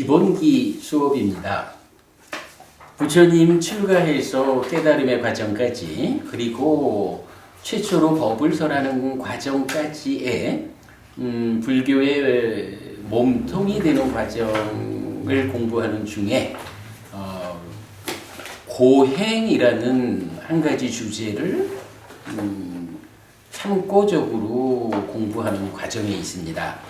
기본기 수업입니다. 부처님 출가해서 깨달음의 과정까지 그리고 최초로 법을 설하는 과정까지의 불교의 몸통이 되는 과정을 공부하는 중에 고행이라는 한 가지 주제를 참고적으로 공부하는 과정에 있습니다.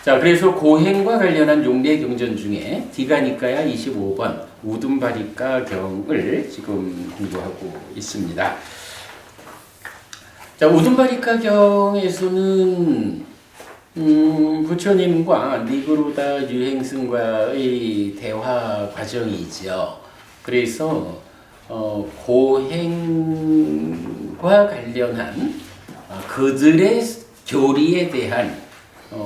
자, 그래서 고행과 관련한 용례 경전 중에 디가니까야 25번 우둔바리까 경을 지금 공부하고 있습니다. 자, 우둔바리까 경에서는 부처님과 니그로다 유행승과의 대화 과정이 있죠. 그래서 고행과 관련한 그들의 교리에 대한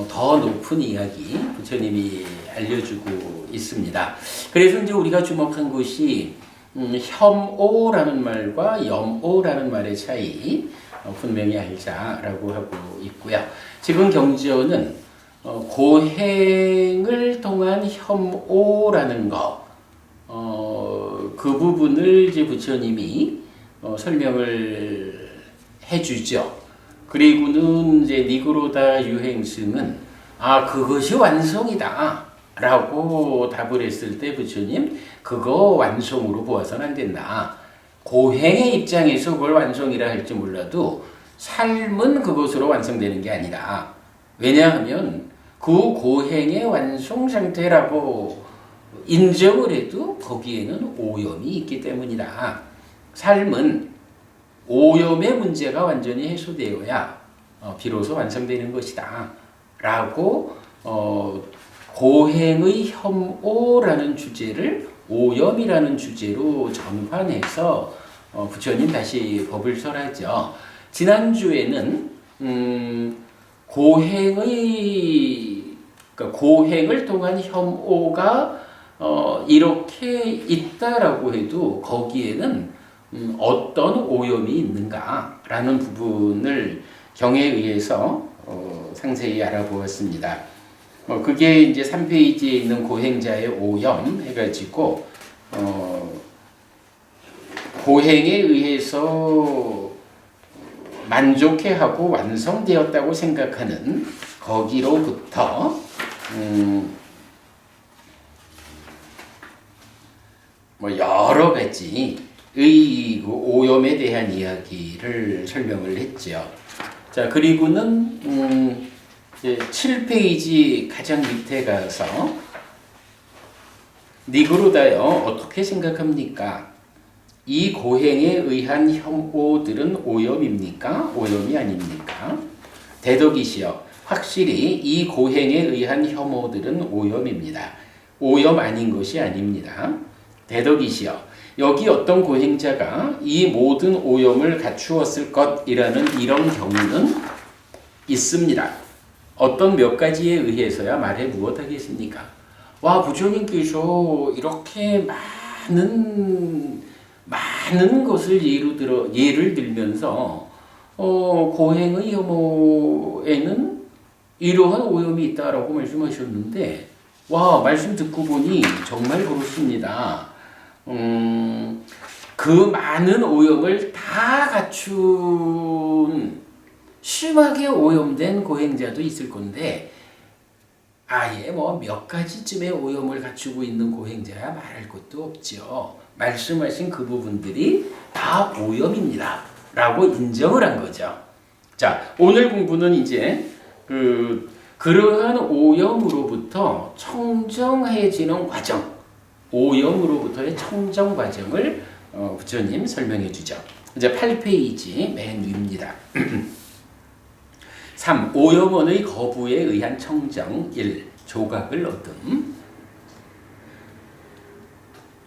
더 높은 이야기 부처님이 알려주고 있습니다. 그래서 이제 우리가 주목한 것이 혐오라는 말과 염오라는 말의 차이 분명히 알자라고 하고 있고요. 지금 경전은 고행을 통한 혐오라는 거, 그 부분을 이제 부처님이 설명을 해주죠. 그리고는 이제 니그로다 유행승은 그것이 완성이다 라고 답을 했을 때 부처님 그거 완성으로 보아서는 안 된다. 고행의 입장에서 그걸 완성이라 할지 몰라도 삶은 그것으로 완성되는 게 아니다. 왜냐하면 그 고행의 완성 상태라고 인정을 해도 거기에는 오염이 있기 때문이다. 삶은 오염의 문제가 완전히 해소되어야 비로소 완성되는 것이다. 라고 고행의 혐오라는 주제를 오염이라는 주제로 전환해서 부처님 다시 법을 설하죠. 지난주에는 고행을 통한 혐오가 이렇게 있다라고 해도 거기에는 어떤 오염이 있는가라는 부분을 경에 의해서 상세히 알아보았습니다. 그게 이제 3페이지에 있는 고행자의 오염 해가지고 고행에 의해서 만족해하고 완성되었다고 생각하는 거기로부터 여러 가지의 오염에 대한 이야기를 설명을 했죠. 자, 그리고는 7페이지 가장 밑에 가서 니그로다요 어떻게 생각합니까? 이 고행에 의한 혐오들은 오염입니까? 오염이 아닙니까? 대덕이시여 확실히 이 고행에 의한 혐오들은 오염입니다. 오염 아닌 것이 아닙니다. 대덕이시여 여기 어떤 고행자가 이 모든 오염을 갖추었을 것이라는 이런 경우는 있습니다. 어떤 몇 가지에 의해서야 말해 무엇하겠습니까? 부처님께서 이렇게 많은 것을 예를 들면서 고행의 혐오에는 이러한 오염이 있다라고 말씀하셨는데 말씀 듣고 보니 정말 그렇습니다. 그 많은 오염을 다 갖춘 심하게 오염된 고행자도 있을 건데 아예 몇 가지쯤의 오염을 갖추고 있는 고행자야 말할 것도 없죠. 말씀하신 그 부분들이 다 오염입니다 라고 인정을 한 거죠. 자, 오늘 공부는 이제 그러한 오염으로부터 청정해지는 과정, 오염으로부터의 청정 과정을 부처님 설명해 주죠. 이제 8페이지 맨 위입니다. 3. 오염원의 거부에 의한 청정 1. 조각을 얻음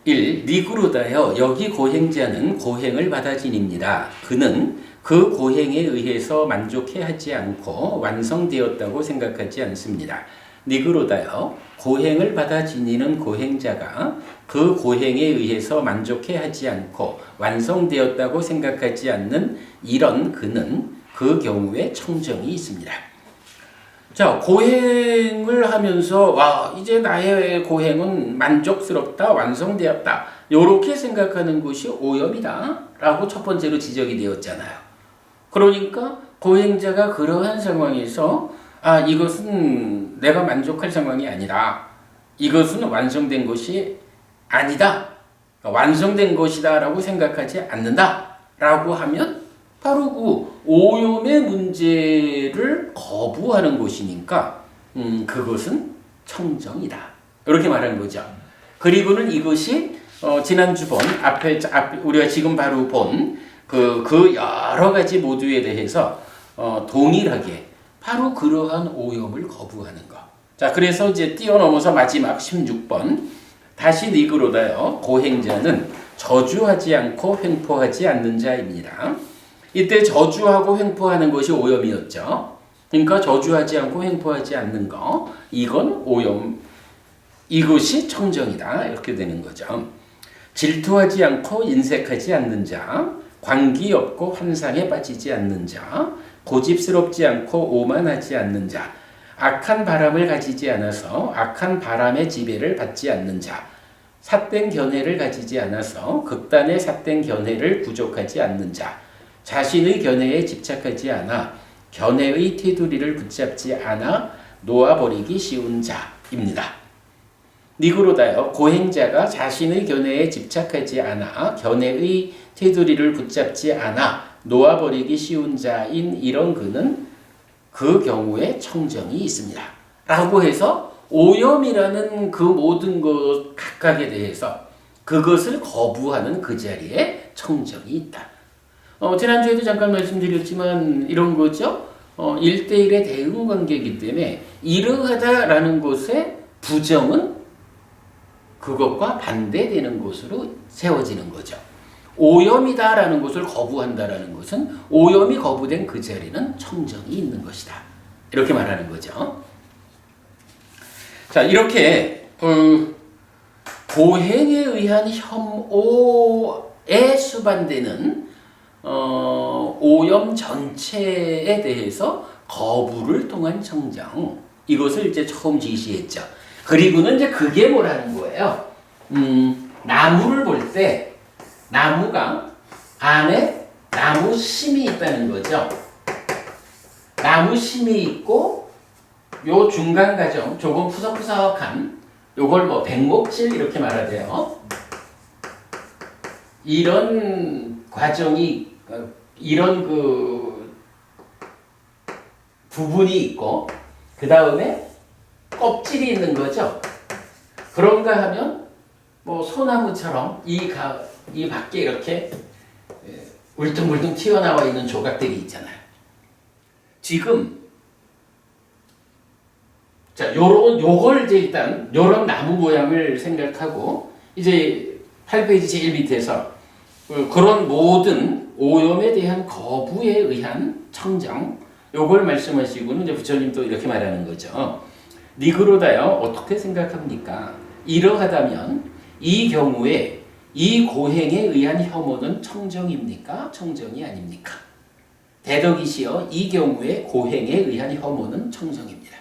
1. 니그로다여 여기 고행자는 고행을 받아 지닙니다. 그는 그 고행에 의해서 만족해하지 않고 완성되었다고 생각하지 않습니다. 니그로다여 고행을 받아 지니는 고행자가 그 고행에 의해서 만족해하지 않고 완성되었다고 생각하지 않는 이런 그는 그 경우에 청정이 있습니다. 자, 고행을 하면서 와, 이제 나의 고행은 만족스럽다, 완성되었다. 요렇게 생각하는 것이 오염이다 라고 첫 번째로 지적이 되었잖아요. 그러니까 고행자가 그러한 상황에서 이것은 내가 만족할 상황이 아니라 이것은 완성된 것이 아니다. 그러니까 완성된 것이다 라고 생각하지 않는다 라고 하면 바로 그 오염의 문제를 거부하는 것이니까 그것은 청정이다. 이렇게 말하는 거죠. 그리고는 이것이 지난주 우리가 지금 바로 본 그 여러 가지 모두에 대해서 동일하게 바로 그러한 오염을 거부하는 것. 자, 그래서 이제 뛰어넘어서 마지막 16번. 다시 니그로다요. 고행자는 저주하지 않고 횡포하지 않는 자입니다. 이때 저주하고 횡포하는 것이 오염이었죠. 그러니까 저주하지 않고 횡포하지 않는 거. 이건 오염. 이것이 청정이다. 이렇게 되는 거죠. 질투하지 않고 인색하지 않는 자. 광기 없고 환상에 빠지지 않는 자. 고집스럽지 않고 오만하지 않는 자. 악한 바람을 가지지 않아서 악한 바람의 지배를 받지 않는 자. 삿된 견해를 가지지 않아서 극단의 삿된 견해를 부족하지 않는 자. 자신의 견해에 집착하지 않아 견해의 테두리를 붙잡지 않아 놓아버리기 쉬운 자입니다. 니그로다요. 고행자가 자신의 견해에 집착하지 않아 견해의 테두리를 붙잡지 않아 놓아버리기 쉬운 자인 이런 그는 그 경우에 청정이 있습니다. 라고 해서 오염이라는 그 모든 것 각각에 대해서 그것을 거부하는 그 자리에 청정이 있다. 지난주에도 잠깐 말씀드렸지만 이런 거죠. 1대1의 대응 관계이기 때문에 이러하다라는 것의 부정은 그것과 반대되는 것으로 세워지는 거죠. 오염이다라는 것을 거부한다라는 것은 오염이 거부된 그 자리는 청정이 있는 것이다. 이렇게 말하는 거죠. 자, 이렇게 고행에 의한 혐오에 수반되는 오염 전체에 대해서 거부를 통한 청정, 이것을 이제 처음 지시했죠. 그리고는 이제 그게 뭐라는 거예요? 나무를 볼 때 나무가 안에 나무 심이 있다는 거죠. 나무 심이 있고 요 중간 과정 조금 푸석푸석한 요걸 뭐 백목질 이렇게 말하대요. 이런 과정이 이런 그 부분이 있고 그 다음에 껍질이 있는 거죠. 그런가 하면 뭐 소나무처럼 이 밖에 이렇게 울퉁불퉁 튀어나와 있는 조각들이 있잖아요. 지금 자, 요걸 이제 일단 요런 나무 모양을 생각하고 이제 8페이지 제일 밑에서 그런 모든 오염에 대한 거부에 의한 청정, 요걸 말씀하시고는 이제 부처님 또 이렇게 말하는 거죠. 니그로다요, 어떻게 생각합니까? 이러하다면 이 경우에 이 고행에 의한 혐오는 청정입니까? 청정이 아닙니까? 대덕이시여, 이 경우에 고행에 의한 혐오는 청정입니다.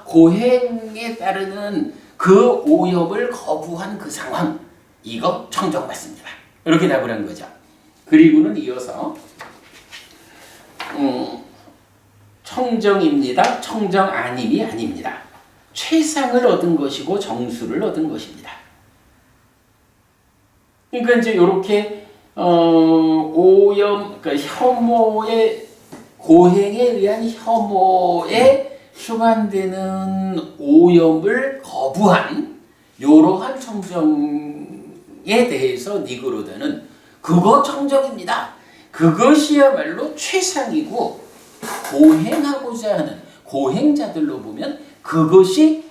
고행에 따르는 그 오염을 거부한 그 상황, 이거 청정 맞습니다. 이렇게 답을 한 거죠. 그리고는 이어서 청정입니다. 청정 아님이 아닙니다. 최상을 얻은 것이고 정수를 얻은 것입니다. 그러니까 이제 이렇게 오염, 그러니까 혐오의 고행에 의한 혐오에 수반되는 오염을 거부한 이러한 청정에 대해서 니그로다는 그거 청정입니다. 그것이야말로 최상이고 고행하고자 하는 고행자들로 보면 그것이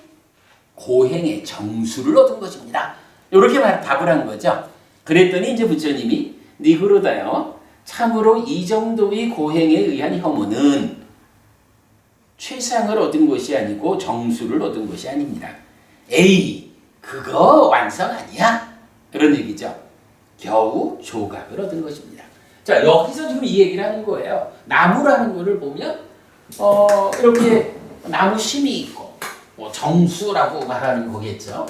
고행의 정수를 얻은 것입니다. 이렇게 답을 한 거죠. 그랬더니 이제 부처님이 니그로다요, 참으로 이 정도의 고행에 의한 혐오는 최상을 얻은 것이 아니고 정수를 얻은 것이 아닙니다. 에이, 그거 완성 아니야? 그런 얘기죠. 겨우 조각을 얻은 것입니다. 자, 여기서 지금 이 얘기를 하는 거예요. 나무라는 거를 보면 이렇게 나무 심이 있고, 뭐 정수라고 말하는 거겠죠.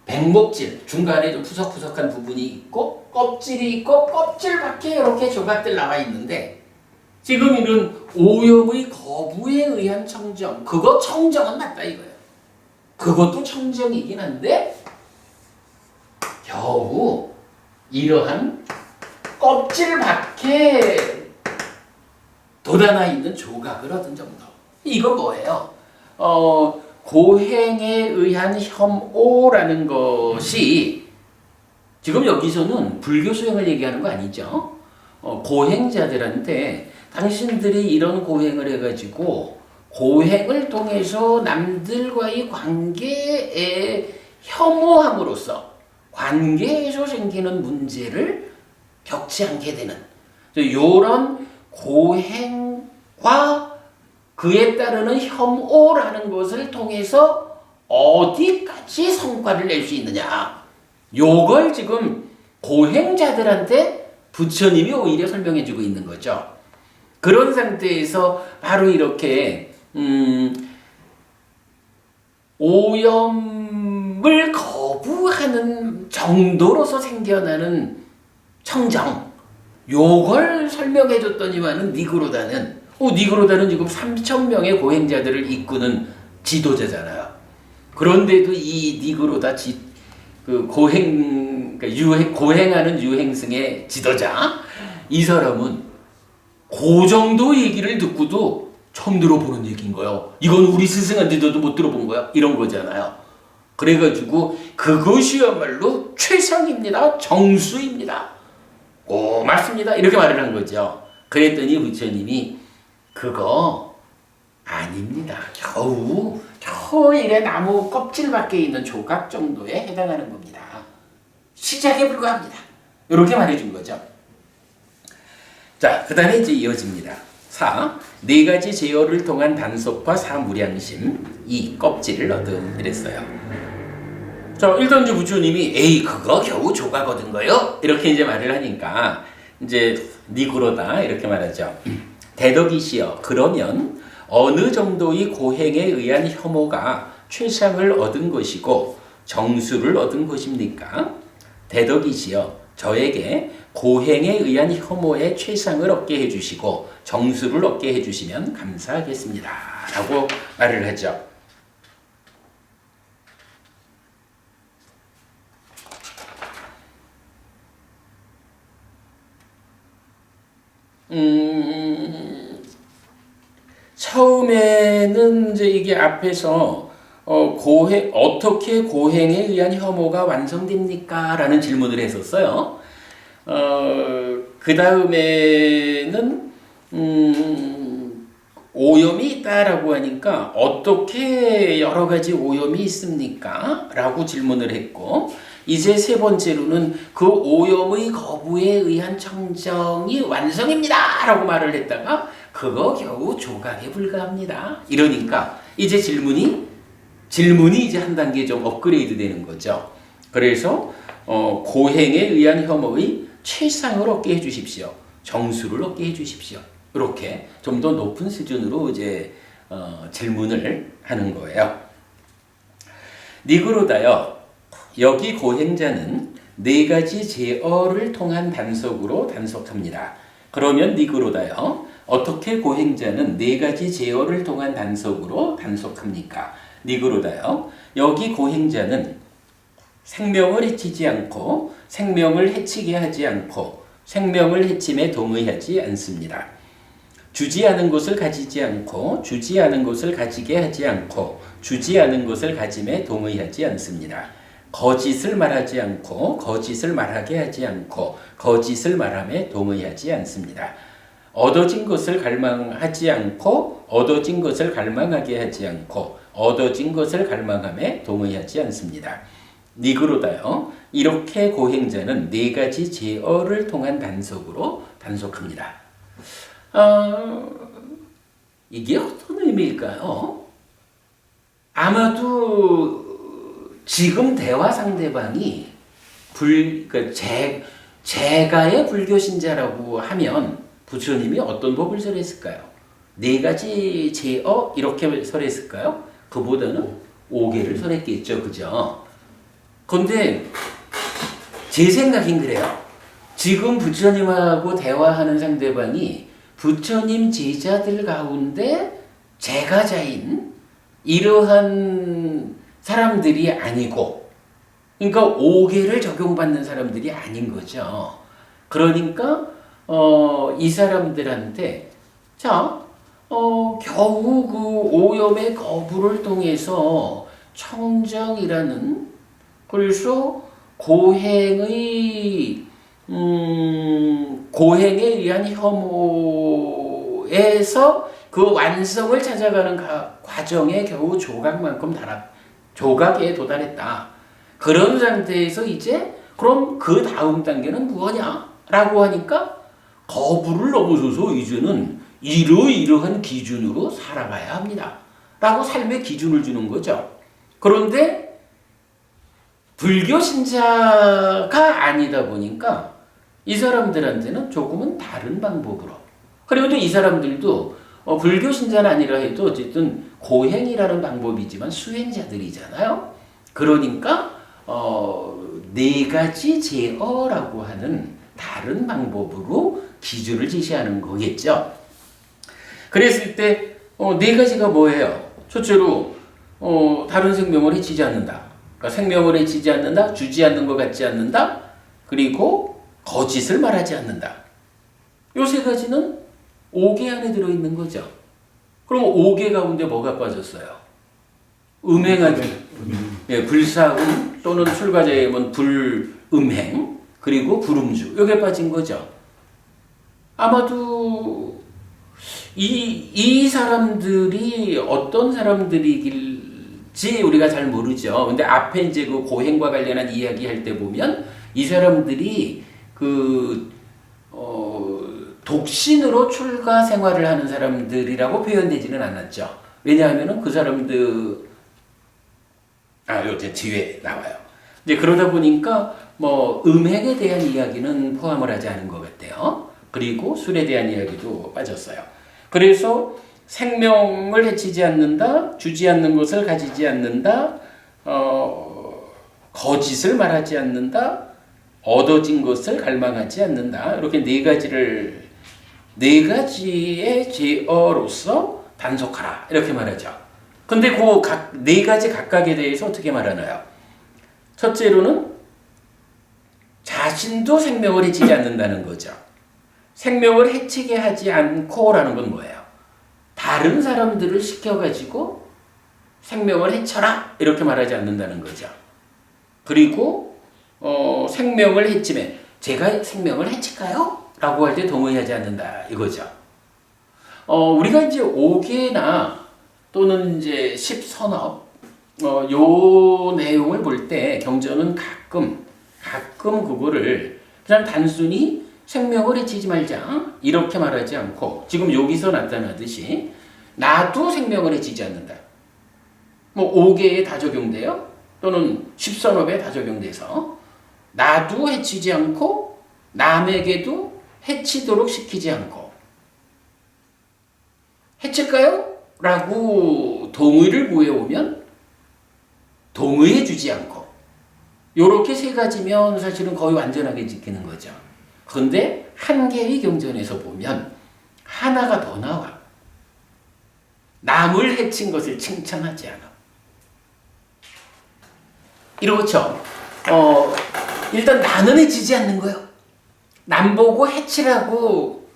백목질, 중간에 좀 푸석푸석한 부분이 있고, 껍질이 있고, 껍질 밖에 이렇게 조각들 나와 있는데, 지금 이런 오염의 거부에 의한 청정, 그거 청정은 맞다 이거예요. 그것도 청정이긴 한데, 겨우 이러한 껍질 밖에 돋아나 있는 조각을 얻은 정도. 이건 뭐예요? 고행에 의한 혐오라는 것이 지금 여기서는 불교 수행을 얘기하는 거 아니죠? 고행자들한테 당신들이 이런 고행을 해가지고 고행을 통해서 남들과의 관계에 혐오함으로써 관계에서 생기는 문제를 겪지 않게 되는 이런 고행과 그에 따르는 혐오라는 것을 통해서 어디까지 성과를 낼 수 있느냐. 요걸 지금 고행자들한테 부처님이 오히려 설명해주고 있는 거죠. 그런 상태에서 바로 이렇게 오염을 거부하는 정도로서 생겨나는 청정, 요걸 설명해줬더니만은 니그로다는 지금 3,000명의 고행자들을 이끄는 지도자잖아요. 그런데도 이 니그로다 고행하는 유행승의 지도자, 이 사람은 그 정도 얘기를 듣고도 처음 들어보는 얘기인 거예요. 이건 우리 스승한테도 못 들어본 거야. 이런 거잖아요. 그래가지고 그것이야말로 최상입니다. 정수입니다. 맞습니다. 이렇게 말을 한 거죠. 그랬더니 부처님이 그거 아닙니다. 겨우 이래 나무 껍질 밖에 있는 조각 정도에 해당하는 겁니다. 시작에 불과합니다. 이렇게 말해준 거죠. 자, 그 다음에 이제 이어집니다. 4. 네 가지 제어를 통한 단속과 사무량심. 2. 껍질을 얻음. 이랬어요. 자, 일단 이제 부처님이 에이 그거 겨우 조각 얻은 거요? 이렇게 이제 말을 하니까 이제 니그로다 이렇게 말하죠. 대덕이시여, 그러면 어느 정도의 고행에 의한 혐오가 최상을 얻은 것이고 정수를 얻은 것입니까? 대덕이시여, 저에게 고행에 의한 혐오의 최상을 얻게 해주시고 정수를 얻게 해주시면 감사하겠습니다. 라고 말을 하죠. 처음에는 이제 이게 앞에서 어떻게 고행에 의한 혐오가 완성됩니까? 라는 질문을 했었어요. 그 다음에는 오염이 있다라고 하니까 어떻게 여러 가지 오염이 있습니까? 라고 질문을 했고, 이제 세 번째로는 그 오염의 거부에 의한 청정이 완성입니다! 라고 말을 했다가 그거 겨우 조각에 불과합니다. 이러니까 이제 질문이 이제 한 단계 좀 업그레이드 되는 거죠. 그래서 고행에 의한 혐오의 최상을 얻게 해주십시오. 정수를 얻게 해주십시오. 이렇게 좀 더 높은 수준으로 이제 질문을 하는 거예요. 니그로다여, 여기 고행자는 네 가지 제어를 통한 단속으로 단속합니다. 그러면 니그로다여, 어떻게 고행자는 네 가지 제어를 통한 단속으로 단속합니까? 니그로다여, 여기 고행자는 생명을 해치지 않고 생명을 해치게 하지 않고 생명을 해침에 동의하지 않습니다. 주지 않은 것을 가지지 않고 주지 않은 것을 가지게 하지 않고 주지 않은 것을 가짐에 동의하지 않습니다. 거짓을 말하지 않고 거짓을 말하게 하지 않고 거짓을 말함에 동의하지 않습니다. 얻어진 것을 갈망하지 않고 얻어진 것을 갈망하게 하지 않고 얻어진 것을 갈망함에 동의하지 않습니다. 니그로다여, 이렇게 고행자는 네 가지 제어를 통한 단속으로 단속합니다. 이게 어떤 의미일까요? 아마도 지금 대화 상대방이 제가의 불교 신자라고 하면 부처님이 어떤 법을 설했을까요? 네 가지 제어 이렇게 설했을까요? 그보다는 5개를 설했겠죠. 그죠? 근데 제 생각엔 그래요. 지금 부처님하고 대화하는 상대방이 부처님 제자들 가운데 제가자인 이러한 사람들이 아니고, 그러니까 5개를 적용받는 사람들이 아닌 거죠. 그러니까 이 사람들한테 겨우 그 오염의 거부를 통해서 청정이라는, 그래서 고행에 의한 혐오에서 그 완성을 찾아가는 과정에 겨우 조각에 도달했다. 그런 상태에서 이제 그럼 그 다음 단계는 무엇냐라고 하니까 거부를 넘어서서 이제는 이러이러한 기준으로 살아가야 합니다. 라고 삶의 기준을 주는 거죠. 그런데 불교 신자가 아니다 보니까 이 사람들한테는 조금은 다른 방법으로, 그리고 또 이 사람들도 불교 신자는 아니라 해도 어쨌든 고행이라는 방법이지만 수행자들이잖아요. 그러니까 네 가지 제어라고 하는 다른 방법으로 기준을 제시하는 거겠죠. 그랬을 때 네 가지가 뭐예요? 첫째로 다른 생명을 해치지 않는다. 그러니까 생명을 해치지 않는다, 주지 않는 것 같지 않는다, 그리고 거짓을 말하지 않는다. 요 세 가지는 5개 안에 들어있는 거죠. 그럼 5개 가운데 뭐가 빠졌어요? 음행하기. 예, 불사음 또는 출가자임은 불음행, 그리고 불음주. 요게 빠진 거죠. 아마도 이 사람들이 어떤 사람들이길지 우리가 잘 모르죠. 근데 앞에 이제 그 고행과 관련한 이야기 할 때 보면 이 사람들이 독신으로 출가 생활을 하는 사람들이라고 표현되지는 않았죠. 왜냐하면은 그 사람들, 요새 뒤에 나와요. 이제 그러다 보니까 음행에 대한 이야기는 포함을 하지 않은 것 같아요. 그리고 술에 대한 이야기도 빠졌어요. 그래서 생명을 해치지 않는다, 주지 않는 것을 가지지 않는다, 거짓을 말하지 않는다, 얻어진 것을 갈망하지 않는다. 이렇게 네 가지의 제어로서 단속하라. 이렇게 말하죠. 근데 그 네 가지 각각에 대해서 어떻게 말하나요? 첫째로는 자신도 생명을 해치지 않는다는 거죠. 생명을 해치게 하지 않고라는 건 뭐예요? 다른 사람들을 시켜가지고 생명을 해쳐라. 이렇게 말하지 않는다는 거죠. 그리고 생명을 해치면 제가 생명을 해칠까요? 라고 할 때 동의하지 않는다 이거죠. 우리가 이제 5계나 또는 이제 10선업 요 내용을 볼 때 경전은 가끔 그거를 그냥 단순히 생명을 해치지 말자 이렇게 말하지 않고 지금 여기서 나타나듯이 나도 생명을 해치지 않는다. 5계에 다 적용돼요. 또는 10선업에 다 적용돼서 나도 해치지 않고 남에게도 해치도록 시키지 않고 해칠까요? 라고 동의를 구해오면 동의해 주지 않고 요렇게 세 가지면 사실은 거의 완전하게 지키는 거죠. 그런데 한 개의 경전에서 보면 하나가 더 나와. 남을 해친 것을 칭찬하지 않아. 이렇죠. 일단 나는 해치지 않는 거예요. 남 보고 해치라고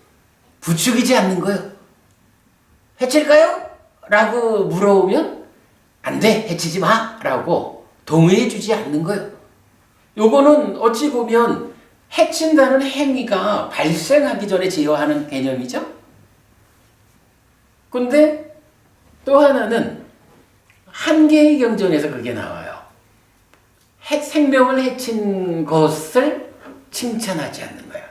부추기지 않는 거예요. 해칠까요? 라고 물어오면 안 돼, 해치지 마! 라고 동의해 주지 않는 거예요. 요거는 어찌 보면 해친다는 행위가 발생하기 전에 제어하는 개념이죠. 근데 또 하나는 한 개의 경전에서 그게 나와요. 생명을 해친 것을 칭찬하지 않는 거야.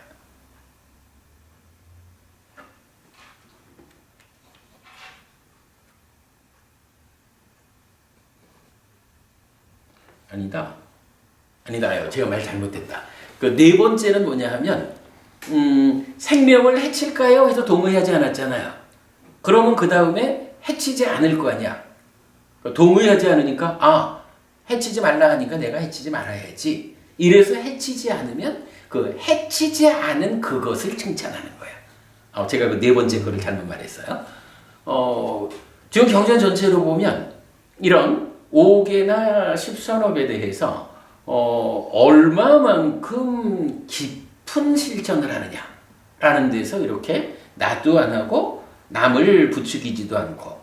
아니다요. 제가 말 잘못했다. 그 네 번째는 뭐냐 하면 생명을 해칠까요? 해서 동의하지 않았잖아요. 그러면 그 다음에 해치지 않을 거 아니야. 동의하지 않으니까 해치지 말라 하니까 내가 해치지 말아야지. 이래서 해치지 않으면 그 해치지 않은 그것을 칭찬하는 거야. 제가 그 네 번째 거를 잘못 말했어요. 지금 경전 전체로 보면 이런 5개나 10선업에 대해서 얼마만큼 깊은 실천을 하느냐라는 데서 이렇게 나도 안 하고 남을 부추기지도 않고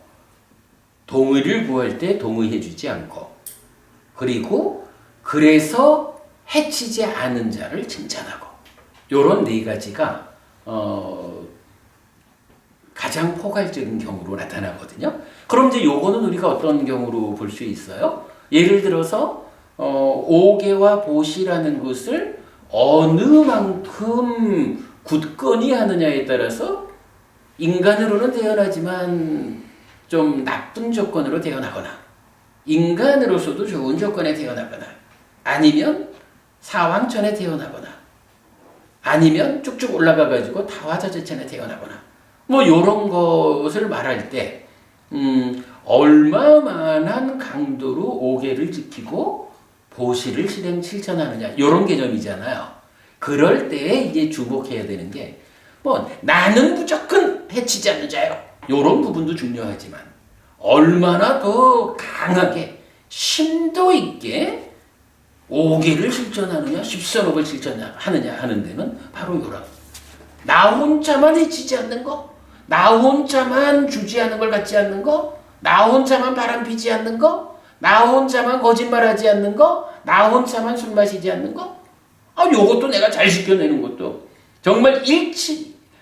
동의를 구할 때 동의해주지 않고 그리고 그래서 해치지 않은 자를 칭찬하고 요런 네 가지가 가장 포괄적인 경우로 나타나거든요. 그럼 이제 요거는 우리가 어떤 경우로 볼 수 있어요? 예를 들어서 5개와 보시라는 것을 어느 만큼 굳건히 하느냐에 따라서 인간으로는 태어나지만 좀 나쁜 조건으로 태어나거나 인간으로서도 좋은 조건에 태어나거나 아니면 사왕천에 태어나거나 아니면 쭉쭉 올라가가지고 타화자재천에 태어나거나 뭐 요런 것을 말할 때 얼마만한 강도로 5개를 지키고 보시를 실천하느냐 요런 개념이잖아요. 그럴 때에 이제 주목해야 되는 게 뭐 나는 무조건 해치지 않는 자요. 요런 부분도 중요하지만 얼마나 더 강하게 심도 있게 5개를 실천하느냐 10선업을 실천하느냐 하는 데는 바로 요런 나 혼자만 해치지 않는 거 나 혼자만 주지하는 걸 갖지 않는 거 나 혼자만 바람 피지 않는 거 나 혼자만 거짓말하지 않는 거 나 혼자만 술 마시지 않는 거 요것도 내가 잘 지켜내는 것도 정말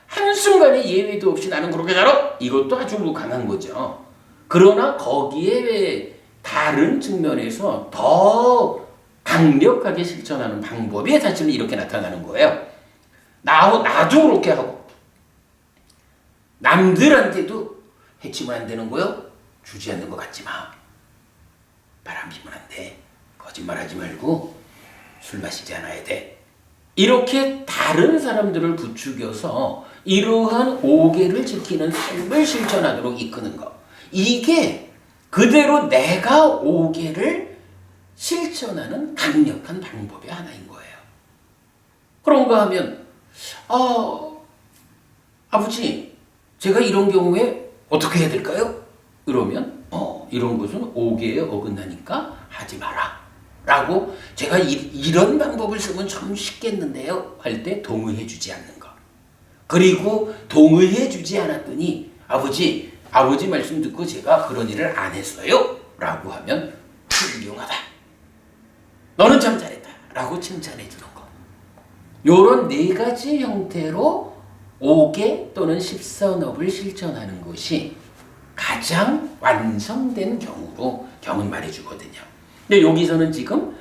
한순간에 예외도 없이 나는 그렇게 살아 이것도 아주 강한 거죠. 그러나 거기에 다른 측면에서 더 강력하게 실천하는 방법이 사실은 이렇게 나타나는 거예요. 나도 그렇게 하고 남들한테도 해치면 안 되는 거요. 주지 않는 것 같지 마. 바람 피면 안 돼. 거짓말하지 말고 술 마시지 않아야 돼. 이렇게 다른 사람들을 부추겨서 이러한 5개를 지키는 삶을 실천하도록 이끄는 것. 이게 그대로 내가 5개를 실천하는 강력한 방법의 하나인 거예요. 그런가 하면 아버지 제가 이런 경우에 어떻게 해야 될까요? 이러면 이런 것은 5개에 어긋나니까 하지 마라 라고 제가 이런 방법을 쓰면 좀 쉽겠는데요 할 때 동의해 주지 않는 거. 그리고 동의해 주지 않았더니 아버지 말씀 듣고 제가 그런 일을 안 했어요 라고 하면 훌륭하다. 너는 참 잘했다 라고 칭찬해 주는 거. 요런 네 가지 형태로 5개 또는 10선업을 실천하는 것이 가장 완성된 경우로 경은 말해주거든요. 근데 여기서는 지금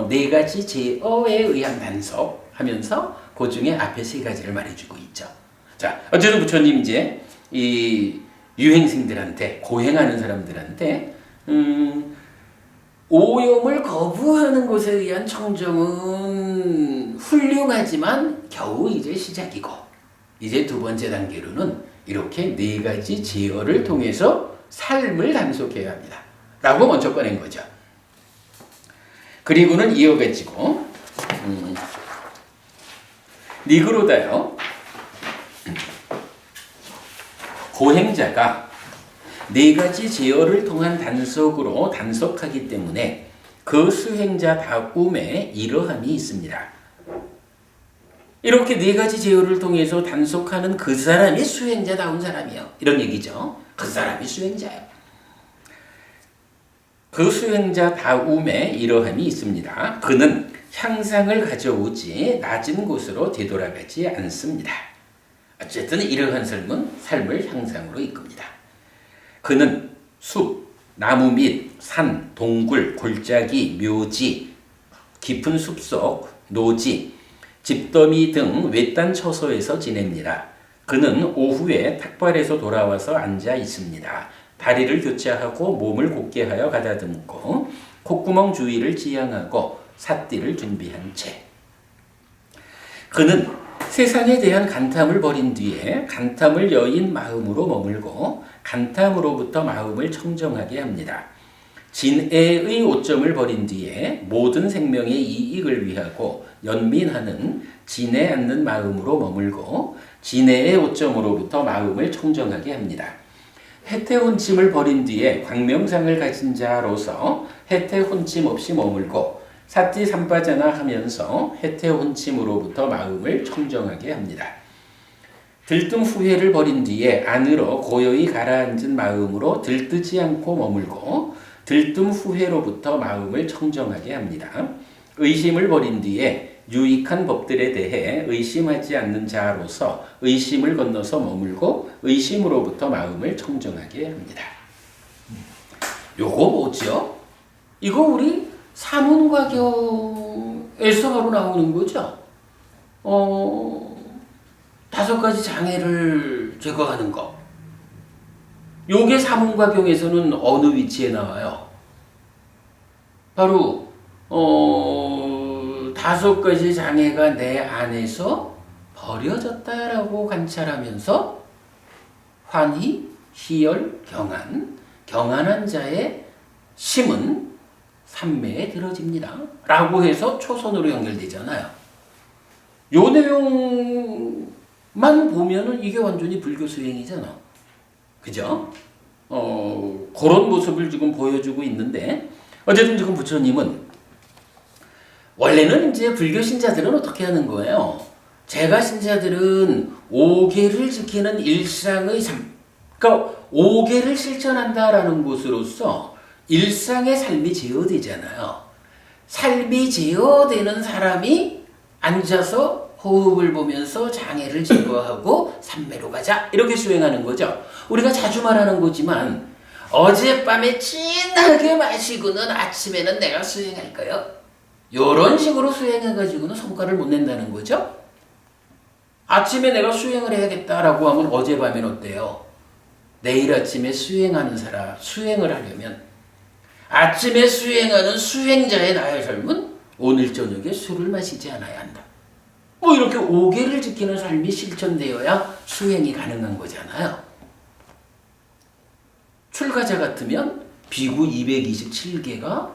네 가지 제어에 의한 단속 하면서 그 중에 앞에 세 가지를 말해주고 있죠. 자, 어쨌든 부처님 이제 이 유행생들한테 고행하는 사람들한테 오염을 거부하는 것에 의한 청정은 훌륭하지만 겨우 이제 시작이고 이제 두 번째 단계로는 이렇게 네 가지 제어를 통해서 삶을 단속해야 합니다. 라고 먼저 꺼낸 거죠. 그리고는 이어가지고 니그로다요. 고행자가 네 가지 제어를 통한 단속으로 단속하기 때문에 그 수행자 다움에 이러함이 있습니다. 이렇게 네 가지 제어를 통해서 단속하는 그 사람이 수행자다운 사람이요. 이런 얘기죠. 그 사람이 수행자예요. 그 수행자다움에 이러함이 있습니다. 그는 향상을 가져오지 낮은 곳으로 되돌아가지 않습니다. 어쨌든 이러한 삶을 향상으로 이끕니다. 그는 숲, 나무 및 산, 동굴, 골짜기, 묘지, 깊은 숲속, 노지, 집더미 등 외딴 처소에서 지냅니다. 그는 오후에 탁발에서 돌아와서 앉아 있습니다. 다리를 교차하고 몸을 곧게 하여 가다듬고 콧구멍 주위를 지향하고 삿띠를 준비한 채. 그는 세상에 대한 간탐을 버린 뒤에 간탐을 여인 마음으로 머물고 간탐으로부터 마음을 청정하게 합니다. 진애의 오점을 버린 뒤에 모든 생명의 이익을 위하고 연민하는 진애 않는 마음으로 머물고 진애의 오점으로부터 마음을 청정하게 합니다. 해태혼침을 버린 뒤에 광명상을 가진 자로서 해태혼침 없이 머물고 사띠삼바자나 하면서 해태혼침으로부터 마음을 청정하게 합니다. 들뜸 후회를 버린 뒤에 안으로 고요히 가라앉은 마음으로 들뜨지 않고 머물고 들뜸 후회로부터 마음을 청정하게 합니다. 의심을 버린 뒤에 유익한 법들에 대해 의심하지 않는 자로서 의심을 건너서 머물고 의심으로부터 마음을 청정하게 합니다. 요거 뭐죠? 이거 우리 사문과경에서 바로 나오는 거죠. 5가지 장애를 제거하는 거. 요게 사문과경에서는 어느 위치에 나와요? 바로 5가지 장애가 내 안에서 버려졌다라고 관찰하면서 환희, 희열, 경안한 자의 심은 삼매에 들어집니다. 라고 해서 초선으로 연결되잖아요. 요 내용만 보면은 이게 완전히 불교 수행이잖아. 그죠? 그런 모습을 지금 보여주고 있는데, 어쨌든 지금 부처님은 원래는 이제 불교 신자들은 어떻게 하는 거예요? 제가 신자들은 5계를 지키는 일상의 삶, 그러니까 5계를 실천한다라는 것으로서 일상의 삶이 제어되잖아요. 삶이 제어되는 사람이 앉아서 호흡을 보면서 장애를 제거하고 삼매로 가자 이렇게 수행하는 거죠. 우리가 자주 말하는 거지만 어젯밤에 진하게 마시고는 아침에는 내가 수행할까요? 이런 식으로 수행해가지고는 성과를 못 낸다는 거죠. 아침에 내가 수행을 해야겠다라고 하면 어젯밤엔 어때요? 내일 아침에 수행하는 사람, 수행을 하려면 아침에 수행하는 수행자의 나의 삶은 오늘 저녁에 술을 마시지 않아야 한다. 뭐 이렇게 5계를 지키는 삶이 실천되어야 수행이 가능한 거잖아요. 출가자 같으면 비구 227개가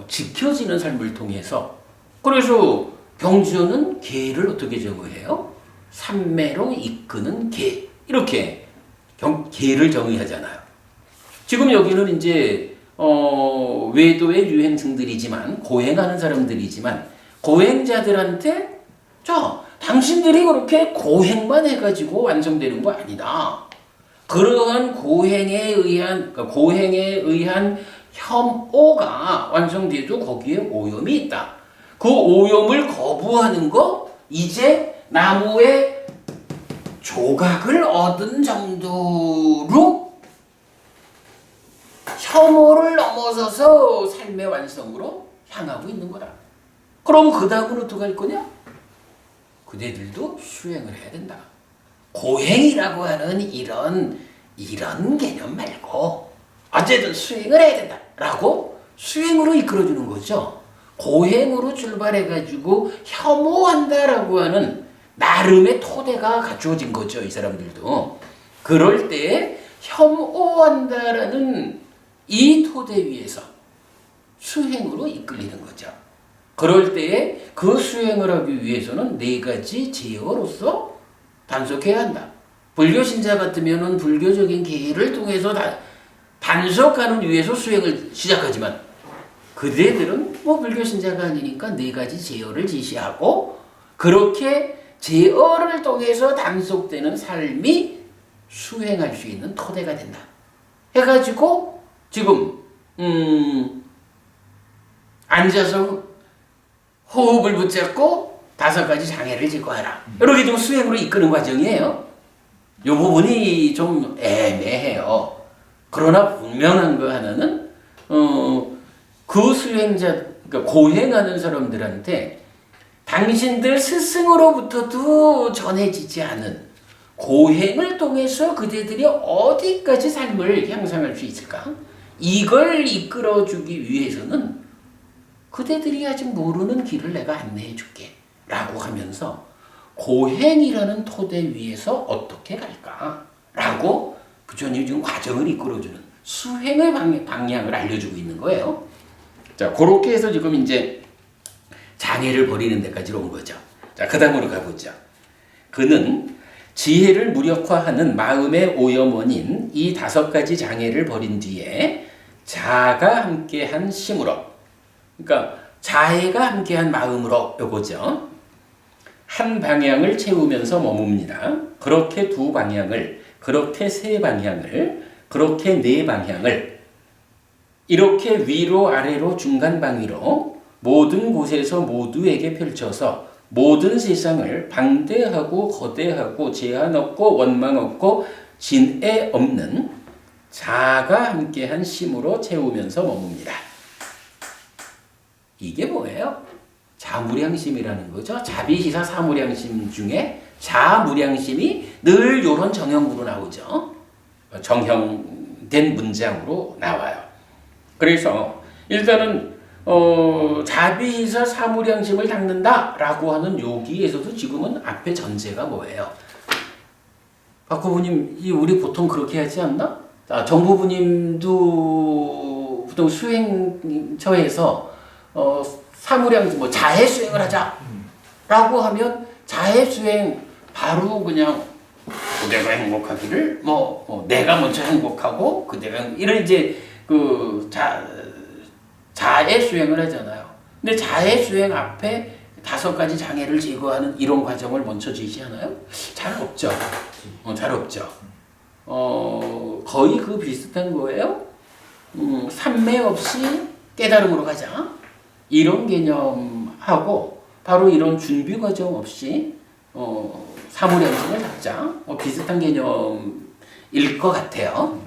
지켜지는 삶을 통해서, 그래서 경주는 계를 어떻게 정의해요? 삼매로 이끄는 계, 이렇게 계를 정의하잖아요. 지금 여기는 이제 외도의 유행승들이지만 고행하는 사람들이지만 고행자들한테 당신들이 그렇게 고행만 해가지고 완성되는 거 아니다. 그러한 고행에 의한 혐오가 완성돼도 거기에 오염이 있다. 그 오염을 거부하는 거, 이제 나무의 조각을 얻은 정도로 혐오를 넘어서서 삶의 완성으로 향하고 있는 거다. 그럼 그 다음은 어떻게 할 거냐? 그대들도 수행을 해야 된다. 고행이라고 하는 이런 개념 말고 어쨌든 수행을 해야 된다 라고 수행으로 이끌어주는 거죠. 고행으로 출발해가지고 혐오한다라고 하는 나름의 토대가 갖추어진 거죠. 이 사람들도. 그럴 때 혐오한다라는 이 토대 위에서 수행으로 이끌리는 거죠. 그럴 때에 그 수행을 하기 위해서는 4가지 제어로서 단속해야 한다. 불교 신자 같으면은 불교적인 계를 통해서 단속하는 위해서 수행을 시작하지만 그대들은 뭐 불교 신자가 아니니까 4가지 제어를 지시하고 그렇게 제어를 통해서 단속되는 삶이 수행할 수 있는 토대가 된다. 해가지고 지금 앉아서 호흡을 붙잡고 5가지 장애를 제거하라. 이렇게 좀 수행으로 이끄는 과정이에요. 이 부분이 좀 애매해요. 그러나 분명한 거 하나는 그 수행자, 그러니까 고행하는 사람들한테 당신들 스승으로부터도 전해지지 않은 고행을 통해서 그대들이 어디까지 삶을 향상할 수 있을까? 이걸 이끌어주기 위해서는 그대들이 아직 모르는 길을 내가 안내해 줄게 라고 하면서 고행이라는 토대 위에서 어떻게 갈까? 라고 부처님이 지금 과정을 이끌어주는 수행의 방향을 알려주고 있는 거예요. 자, 그렇게 해서 지금 이제 장애를 버리는 데까지 온 거죠. 자, 그 다음으로 가보죠. 그는 지혜를 무력화하는 마음의 오염원인 이 5가지 장애를 버린 뒤에 자가 함께한 심으로, 그러니까 자애가 함께한 마음으로 요거죠. 한 방향을 채우면서 머뭅니다. 그렇게 2방향을, 그렇게 3방향을, 그렇게 4방향을, 이렇게 위로 아래로 중간 방위로 모든 곳에서 모두에게 펼쳐서 모든 세상을 방대하고 거대하고 제한 없고 원망 없고 진애 없는 자가 함께한 심으로 채우면서 머뭅니다. 이게 뭐예요? 자무량심이라는 거죠. 자비시사 사무량심 중에 자무량심이 늘 이런 정형으로 나오죠. 정형된 문장으로 나와요. 그래서 일단은 자비시사 사무량심을 닦는다라고 하는 여기에서도 지금은 앞에 전제가 뭐예요? 박 후보님, 우리 보통 그렇게 하지 않나? 정 후보님도 보통 수행처에서 사무량심, 뭐 자해 수행을 하자라고 하면 자해 수행 바로 그냥 내가 행복하기를 내가 먼저 행복하고 그대가 이런 이제 자해 수행을 하잖아요. 근데 자해 수행 앞에 5가지 장애를 제거하는 이런 과정을 먼저 제시하나요? 잘 없죠. 잘 없죠. 거의 그 비슷한 거예요. 삼매 없이 깨달음으로 가자. 이런 개념하고 바로 이런 준비 과정 없이 사무량심을 잡자. 비슷한 개념일 것 같아요.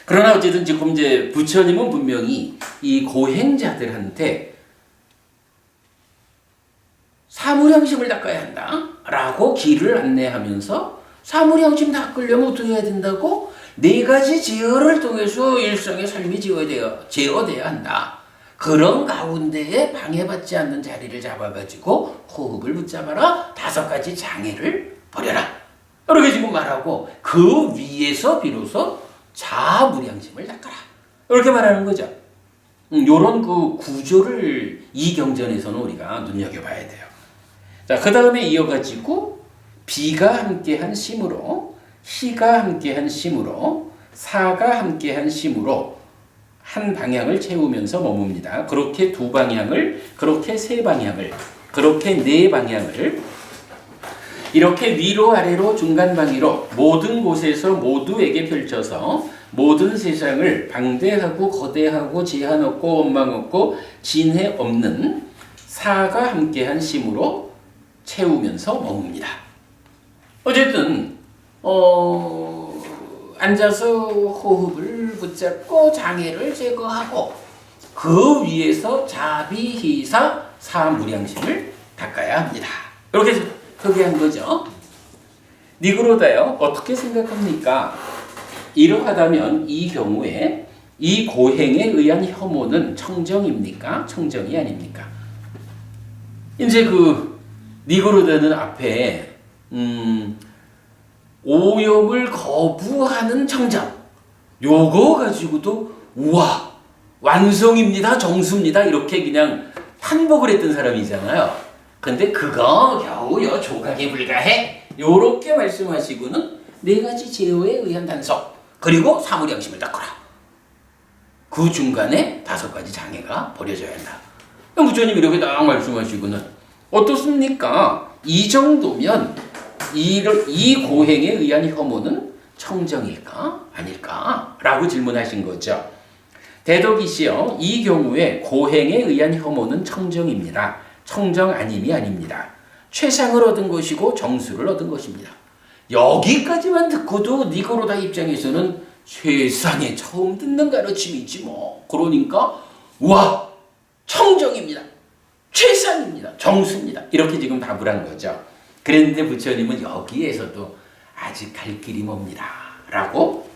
그러나 어쨌든 지금 이제 부처님은 분명히 이 고행자들한테 사무량심을 닦아야 한다라고 길을 안내하면서 사무량심 닦으려면 어떻게 해야 된다고? 4가지 제어를 통해서 일상의 삶이 제어돼야 한다. 그런 가운데에 방해받지 않는 자리를 잡아가지고 호흡을 붙잡아라. 5가지 장애를 버려라. 이렇게 지금 말하고 그 위에서 비로소 자무량심을 닦아라. 이렇게 말하는 거죠. 요런 그 구조를 이 경전에서는 우리가 눈여겨봐야 돼요. 자, 그 다음에 이어가지고 비가 함께한 심으로, 희가 함께한 심으로, 사가 함께한 심으로 한 방향을 채우면서 머뭅니다. 그렇게 2방향을, 그렇게 3방향을, 그렇게 4방향을, 이렇게 위로 아래로 중간 방위로 모든 곳에서 모두에게 펼쳐서 모든 세상을 방대하고 거대하고 제한 없고 원망 없고 진해 없는 사가 함께한 심으로 채우면서 머뭅니다. 어쨌든 앉아서 호흡을 붙잡고 장애를 제거하고 그 위에서 자비희사 사무량심을 닦아야 합니다. 이렇게 소개한 거죠. 니그로다요, 어떻게 생각합니까? 이러하다면 이 경우에 이 고행에 의한 혐오는 청정입니까? 청정이 아닙니까? 이제 니그로다는 앞에 오염을 거부하는 청정, 요거 가지고도 우와 완성입니다, 정수입니다 이렇게 그냥 판복을 했던 사람이잖아요. 근데 그거 겨우요 조각에 불과해 요렇게 말씀하시고는 4가지 제어에 의한 단속 그리고 사무량심을 닦아라. 그 중간에 5가지 장애가 버려져야 한다. 부처님 이렇게 딱 말씀하시고는 어떻습니까? 이 정도면 이 고행에 의한 혐오는 청정일까? 아닐까? 라고 질문하신 거죠. 대덕이시여, 이 경우에 고행에 의한 혐오는 청정입니다. 청정 아님이 아닙니다. 최상을 얻은 것이고 정수를 얻은 것입니다. 여기까지만 듣고도 니고로다 입장에서는 세상에 처음 듣는 가르침이지 뭐. 그러니까 와 청정입니다. 최상입니다. 정수입니다. 이렇게 지금 답을 한 거죠. 그랬는데 부처님은 여기에서도 아직 갈 길이 멉니다. 라고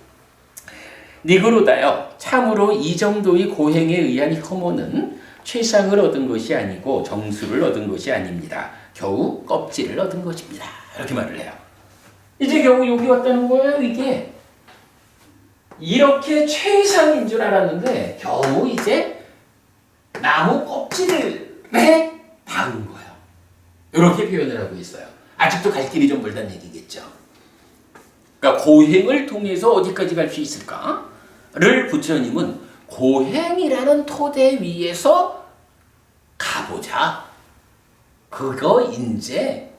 니그로다요. 참으로 이 정도의 고행에 의한 혐오는 최상을 얻은 것이 아니고 정수를 얻은 것이 아닙니다. 겨우 껍질을 얻은 것입니다. 이렇게 말을 해요. 이제 겨우 여기 왔다는 거예요. 이게 이렇게 최상인 줄 알았는데 겨우 이제 나무 껍질에 닿은 거예요. 이렇게 표현을 하고 있어요. 아직도 갈 길이 좀 멀다는 얘기겠죠. 그러니까 고행을 통해서 어디까지 갈 수 있을까를 부처님은 고행이라는 토대 위에서 가보자. 그거 이제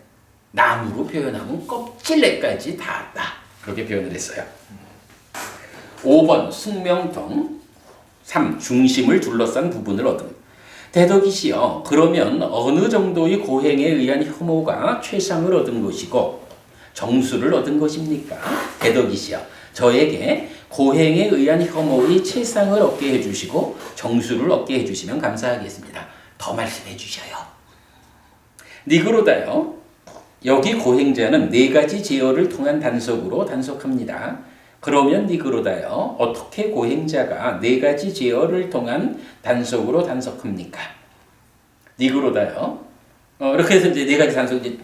나무로 표현하면 껍질내까지 닿았다. 그렇게 표현을 했어요. 5번 숙명통 3. 중심을 둘러싼 부분을 얻음. 대덕이시여 그러면 어느 정도의 고행에 의한 혐오가 최상을 얻은 것이고 정수를 얻은 것입니까? 대덕이시여 저에게 고행에 의한 혐오의 최상을 얻게 해주시고 정수를 얻게 해주시면 감사하겠습니다. 더 말씀해 주셔요. 니그로다요. 여기 고행자는 4가지 제어를 통한 단속으로 단속합니다. 그러면 니그로다요. 어떻게 고행자가 4가지 제어를 통한 단속으로 단속합니까? 니그로다요. 이렇게 해서 이제 4가지 단속 이제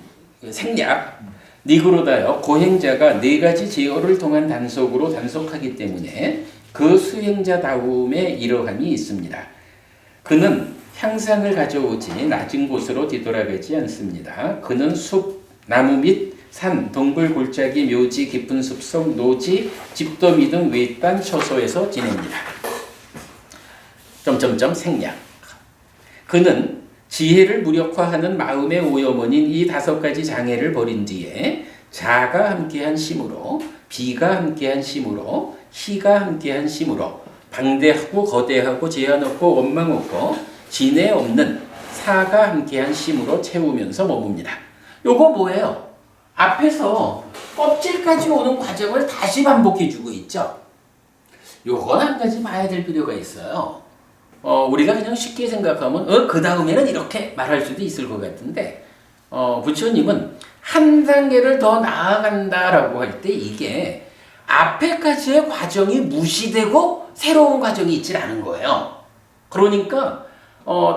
생략. 니그로다요. 고행자가 4가지 제어를 통한 단속으로 단속하기 때문에 그 수행자다움에 이러함이 있습니다. 그는 향상을 가져오지 낮은 곳으로 뒤돌아가지 않습니다. 그는 숲, 나무 및 산, 동굴, 골짜기, 묘지, 깊은 숲속, 노지, 집더미 등 외딴 처소에서 지냅니다. 생략. 그는 지혜를 무력화하는 마음의 오염원인 이 5가지 장애를 버린 뒤에 자가 함께한 심으로, 비가 함께한 심으로, 희가 함께한 심으로 방대하고 거대하고 제한 없고 원망 없고 진해 없는 사가 함께한 심으로 채우면서 머뭅니다. 요거 뭐예요? 앞에서 껍질까지 오는 과정을 다시 반복해주고 있죠. 요건 한 가지 봐야 될 필요가 있어요. 우리가 그냥 쉽게 생각하면 그 다음에는 이렇게 말할 수도 있을 것 같은데 부처님은 한 단계를 더 나아간다라고 할 때 이게 앞에까지의 과정이 무시되고 새로운 과정이 있질 않은 거예요. 그러니까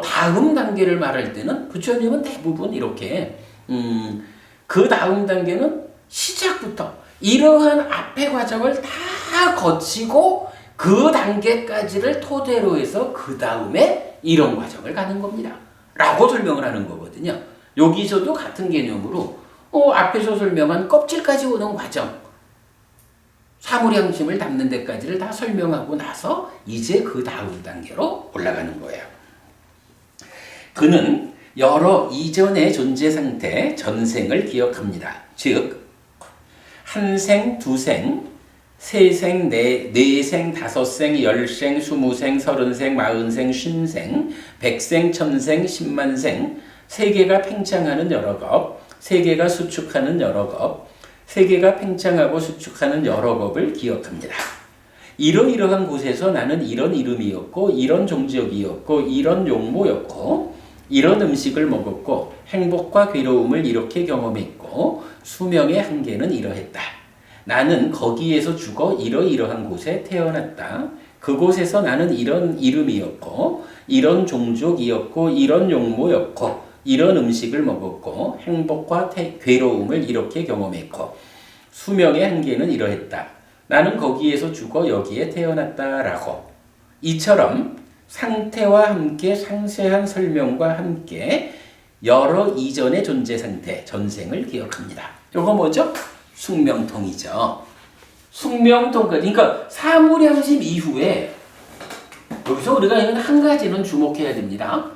다음 단계를 말할 때는 부처님은 대부분 이렇게 그 다음 단계는 시작부터 이러한 앞의 과정을 다 거치고 그 단계까지를 토대로 해서 그 다음에 이런 과정을 가는 겁니다. 라고 설명을 하는 거거든요. 여기서도 같은 개념으로 앞에서 설명한 껍질까지 오는 과정 사무량심을 담는 데까지를 다 설명하고 나서 이제 그 다음 단계로 올라가는 거예요. 그는 여러 이전의 존재 상태, 전생을 기억합니다. 즉, 한 생, 두 생, 세 생, 네 생, 다섯 생, 10생, 20생, 30생, 40생, 50생, 100생, 1000생, 10만 생, 세계가 팽창하는 여러 겁, 세계가 수축하는 여러 겁, 세계가 팽창하고 수축하는 여러 겁을 기억합니다. 이러이러한 곳에서 나는 이런 이름이었고, 이런 종족이었고, 이런 용모였고, 이런 음식을 먹었고 행복과 괴로움을 이렇게 경험했고 수명의 한계는 이러했다. 나는 거기에서 죽어 이러이러한 곳에 태어났다. 그곳에서 나는 이런 이름이었고 이런 종족이었고 이런 용모였고 이런 음식을 먹었고 행복과 괴로움을 이렇게 경험했고 수명의 한계는 이러했다. 나는 거기에서 죽어 여기에 태어났다라고. 이처럼 상태와 함께 상세한 설명과 함께 여러 이전의 존재 상태, 전생을 기억합니다. 이거 뭐죠? 숙명통이죠. 숙명통까지. 그러니까 사무량심 이후에 여기서 우리가 한 가지는 주목해야 됩니다.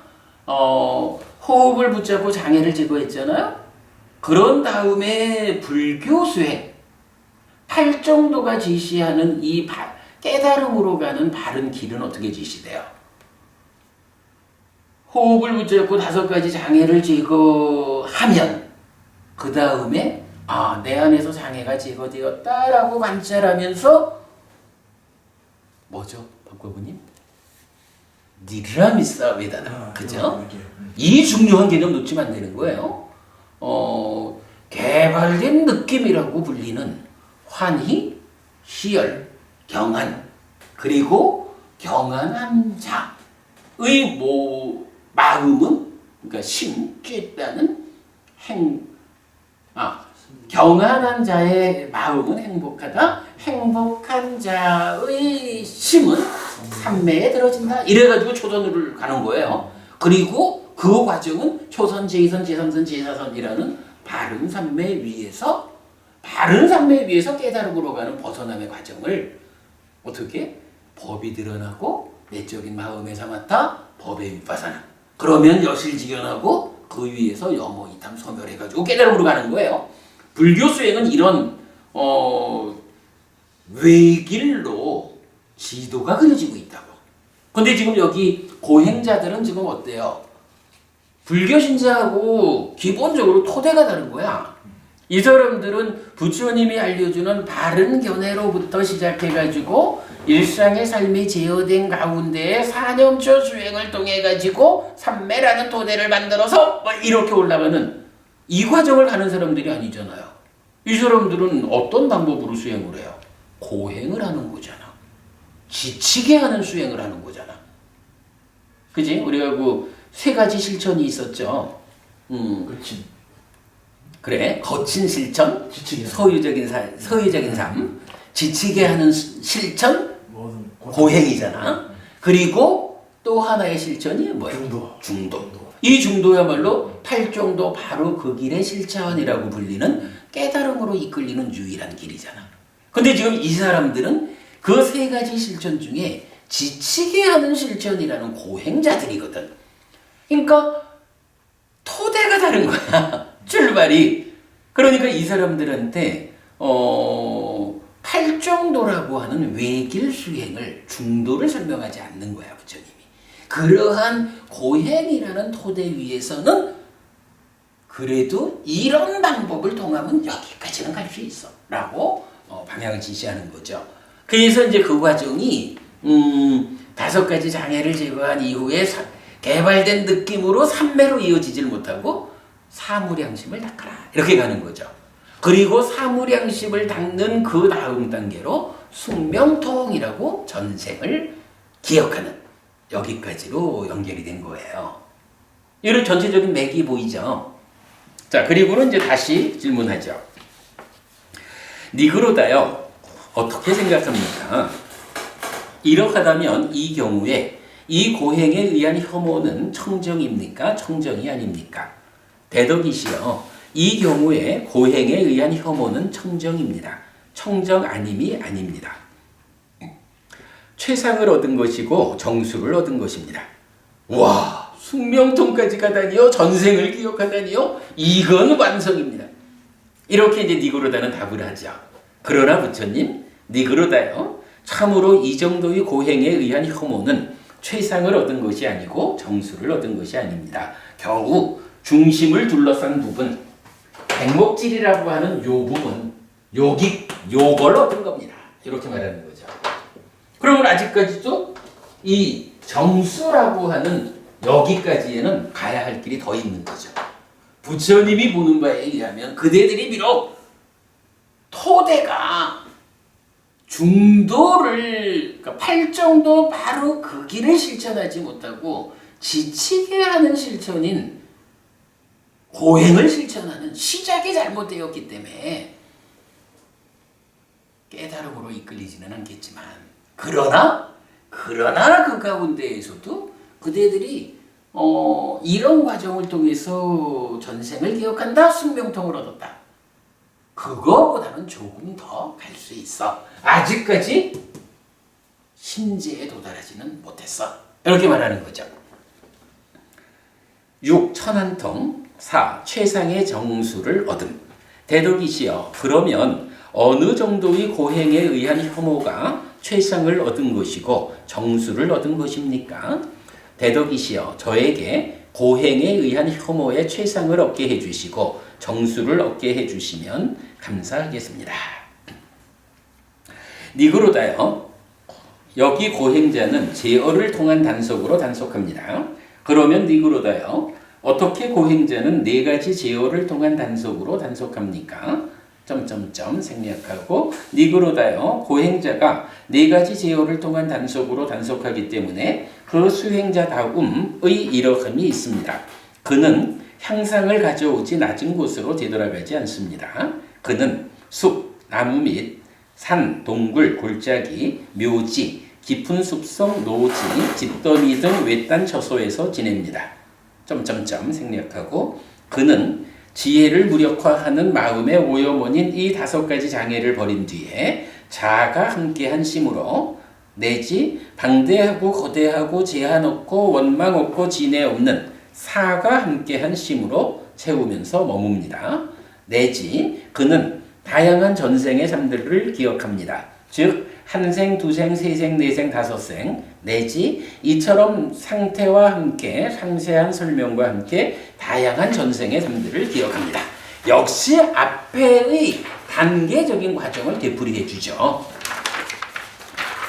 호흡을 붙잡고 장애를 제거했잖아요. 그런 다음에 불교 수행, 팔정도가 지시하는 이 깨달음으로 가는 바른 길은 어떻게 지시돼요? 호흡을 붙잡고 5가지 장애를 제거하면 그 다음에 내 안에서 장애가 제거되었다라고 관찰하면서 뭐죠? 박과부님? 니르라미사 베다나. 그죠? 이 중요한 개념 놓치면 안 되는 거예요. 개발된 느낌이라고 불리는 환희, 희열, 경안, 그리고 경안한 자의 마음은, 그러니까 심, 쬐다는 경안한 자의 마음은 행복하다. 행복한 자의 심은 삼매에 들어진다. 이래가지고 초선을 가는 거예요. 그리고 그 과정은 초선, 제2선, 제3선, 제4선이라는 바른 삼매 위에서 깨달음으로 가는 벗어남의 과정을 어떻게? 법이 드러나고 내적인 마음에 삼았다. 법의 윗바사나. 그러면 여실직연하고 그 위에서 염호, 이탐, 소멸해가지고 깨달음으로 가는 거예요. 불교 수행은 이런 외길로 지도가 그려지고 있다고. 근데 지금 여기 고행자들은 지금 어때요? 불교 신자하고 기본적으로 토대가 다른 거야. 이 사람들은 부처님이 알려주는 바른 견해로부터 시작해가지고 일상의 삶이 제어된 가운데에 사념초 수행을 통해가지고 삼매라는 토대를 만들어서 이렇게 올라가는 이 과정을 가는 사람들이 아니잖아요. 이 사람들은 어떤 방법으로 수행을 해요? 고행을 하는 거잖아. 지치게 하는 수행을 하는 거잖아. 그지? 우리가 그 세 가지 실천이 있었죠. 그치. 그래. 거친 실천, 지치게. 서유적인 삶, 지치게 하는 실천, 고행이잖아. 그리고 또 하나의 실천이 뭐예요? 중도. 이 중도야말로 팔정도 바로 그 길의 실천이라고 불리는 깨달음으로 이끌리는 유일한 길이잖아. 근데 지금 이 사람들은 그 세 가지 실천 중에 지치게 하는 실천이라는 고행자들이거든. 그러니까 토대가 다른 거야. 출발이. 그러니까 이 사람들한테 팔정도라고 하는 외길 수행을 중도를 설명하지 않는 거야, 부처님이. 그러한 고행이라는 토대 위에서는 그래도 이런 방법을 통하면 여기까지는 갈 수 있어 라고 방향을 지시하는 거죠. 그래서 이제 그 과정이 5가지 장애를 제거한 이후에 개발된 느낌으로 삼매로 이어지질 못하고 사무량심을 닦아라 이렇게 가는 거죠. 그리고 사무량심을 닦는 그 다음 단계로 숙명통이라고 전생을 기억하는 여기까지로 연결이 된 거예요. 이런 전체적인 맥이 보이죠. 자, 그리고는 이제 다시 질문하죠. 니그로다요, 어떻게 생각합니까? 이러하다면 이 경우에 이 고행에 의한 혐오는 청정입니까? 청정이 아닙니까? 대덕이시여, 이 경우에 고행에 의한 혐오는 청정입니다. 청정 아님이 아닙니다. 최상을 얻은 것이고 정수를 얻은 것입니다. 와, 숙명통까지 가다니요? 전생을 기억하다니요? 이건 완성입니다. 이렇게 이제 니그로다는 답을 하죠. 그러나 부처님, 니그로다요, 참으로 이 정도의 고행에 의한 혐오는 최상을 얻은 것이 아니고 정수를 얻은 것이 아닙니다. 겨우 중심을 둘러싼 부분, 백목질이라고 하는 요 부분, 요걸 얻은 겁니다. 이렇게 말하는 거죠. 그러면 아직까지도 이 정수라고 하는 여기까지에는 가야 할 길이 더 있는 거죠. 부처님이 보는 바에 의하면 그대들이 비록 토대가 중도를, 그러니까 팔정도 바로 그 길을 실천하지 못하고 지치게 하는 실천인 고행을 실천하는 시작이 잘못되었기 때문에 깨달음으로 이끌리지는 않겠지만 그러나 그 가운데에서도 그대들이 이런 과정을 통해서 전생을 기억한다, 숙명통을 얻었다. 그거보다는 조금 더 갈 수 있어. 아직까지 신재에 도달하지는 못했어. 이렇게 말하는 거죠. 6. 천한통. 4. 최상의 정수를 얻음. 대덕이시여, 그러면 어느 정도의 고행에 의한 혐오가 최상을 얻은 것이고 정수를 얻은 것입니까? 대덕이시여, 저에게 고행에 의한 혐오의 최상을 얻게 해주시고 정수를 얻게 해주시면 감사하겠습니다. 니그로다요, 여기 고행자는 제어를 통한 단속으로 단속합니다. 그러면 니그로다요, 어떻게 고행자는 4가지 제어를 통한 단속으로 단속합니까? 생략하고, 니그로다요, 고행자가 4가지 제어를 통한 단속으로 단속하기 때문에 그 수행자다움의 이러함이 있습니다. 그는 향상을 가져오지 낮은 곳으로 되돌아가지 않습니다. 그는 숲, 나무 및 산, 동굴, 골짜기, 묘지, 깊은 숲속, 노지, 집더미 등 외딴 처소에서 지냅니다. 점점점 생략하고 그는 지혜를 무력화하는 마음의 오염원인 이 5가지 장애를 버린 뒤에 자아가 함께한 심으로 내지 방대하고 거대하고 제한 없고 원망 없고 진해 없는 사가 함께한 심으로 채우면서 머뭅니다. 내지 그는 다양한 전생의 삶들을 기억합니다. 즉 한생, 두생, 세생, 네생, 다섯생 내지 이처럼 상태와 함께 상세한 설명과 함께 다양한 전생의 삶들을 기억합니다. 역시 앞에의 단계적인 과정을 되풀이해 주죠.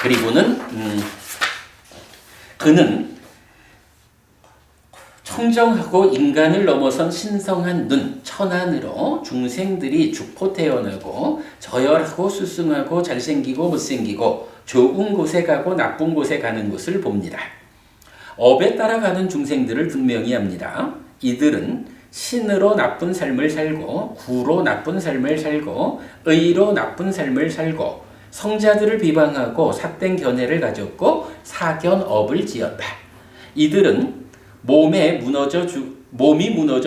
그리고는 그는 청정하고 인간을 넘어선 신성한 눈, 천안으로 중생들이 죽고 태어나고 저열하고 수승하고 잘생기고 못생기고 좋은 곳에 가고 나쁜 곳에 가는 것을 봅니다. 업에 따라가는 중생들을 분명히 합니다. 이들은 신으로 나쁜 삶을 살고 구로 나쁜 삶을 살고 의로 나쁜 삶을 살고 성자들을 비방하고 삿된 견해를 가졌고 사견업을 지었다. 이들은 몸이 무너져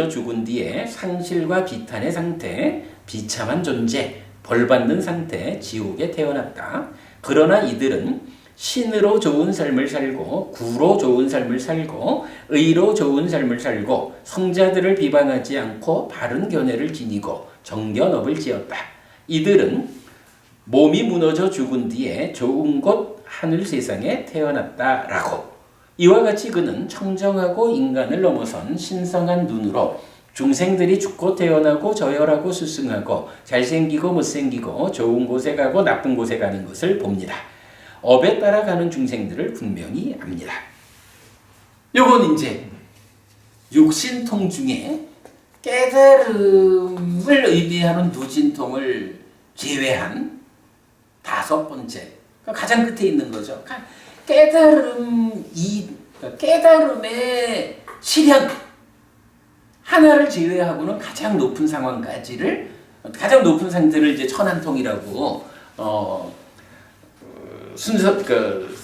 죽은 뒤에 상실과 비탄의 상태, 비참한 존재, 벌받는 상태, 지옥에 태어났다. 그러나 이들은 신으로 좋은 삶을 살고 구로 좋은 삶을 살고 의로 좋은 삶을 살고 성자들을 비방하지 않고 바른 견해를 지니고 정견업을 지었다. 이들은 몸이 무너져 죽은 뒤에 좋은 곳 하늘 세상에 태어났다라고. 이와 같이 그는 청정하고 인간을 넘어선 신성한 눈으로 중생들이 죽고 태어나고 저열하고 수승하고 잘생기고 못생기고 좋은 곳에 가고 나쁜 곳에 가는 것을 봅니다. 업에 따라가는 중생들을 분명히 압니다. 요건 이제 육신통 중에 깨달음을 의미하는 누진통을 제외한 5번째, 가장 끝에 있는 거죠. 깨달음의 실현 하나를 제외하고는 가장 높은 상황까지를, 가장 높은 상태를 이제 천안통이라고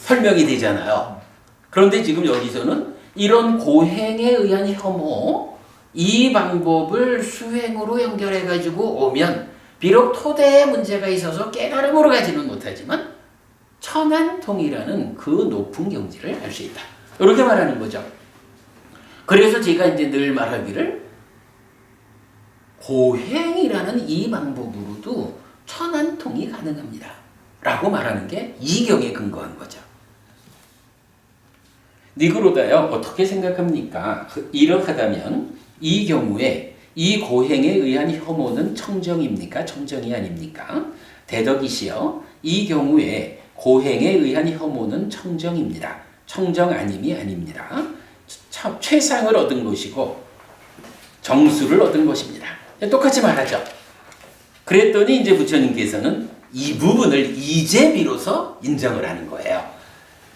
설명이 되잖아요. 그런데 지금 여기서는 이런 고행에 의한 혐오, 이 방법을 수행으로 연결해가지고 오면 비록 토대에 문제가 있어서 깨달음으로 가지는 못하지만 천안통이라는 그 높은 경지를 할 수 있다. 이렇게 말하는 거죠. 그래서 제가 이제 늘 말하기를 고행이라는 이 방법으로도 천안통이 가능합니다. 라고 말하는 게 이 경에 근거한 거죠. 니그로다요, 어떻게 생각합니까? 이러하다면 이 경우에 이 고행에 의한 혐오는 청정입니까? 청정이 아닙니까? 대덕이시여, 이 경우에 고행에 의한 혐오는 청정입니다. 청정 아님이 아닙니다. 최상을 얻은 것이고 정수를 얻은 것입니다. 똑같이 말하죠. 그랬더니 이제 부처님께서는 이 부분을 이제 비로소 인정을 하는 거예요.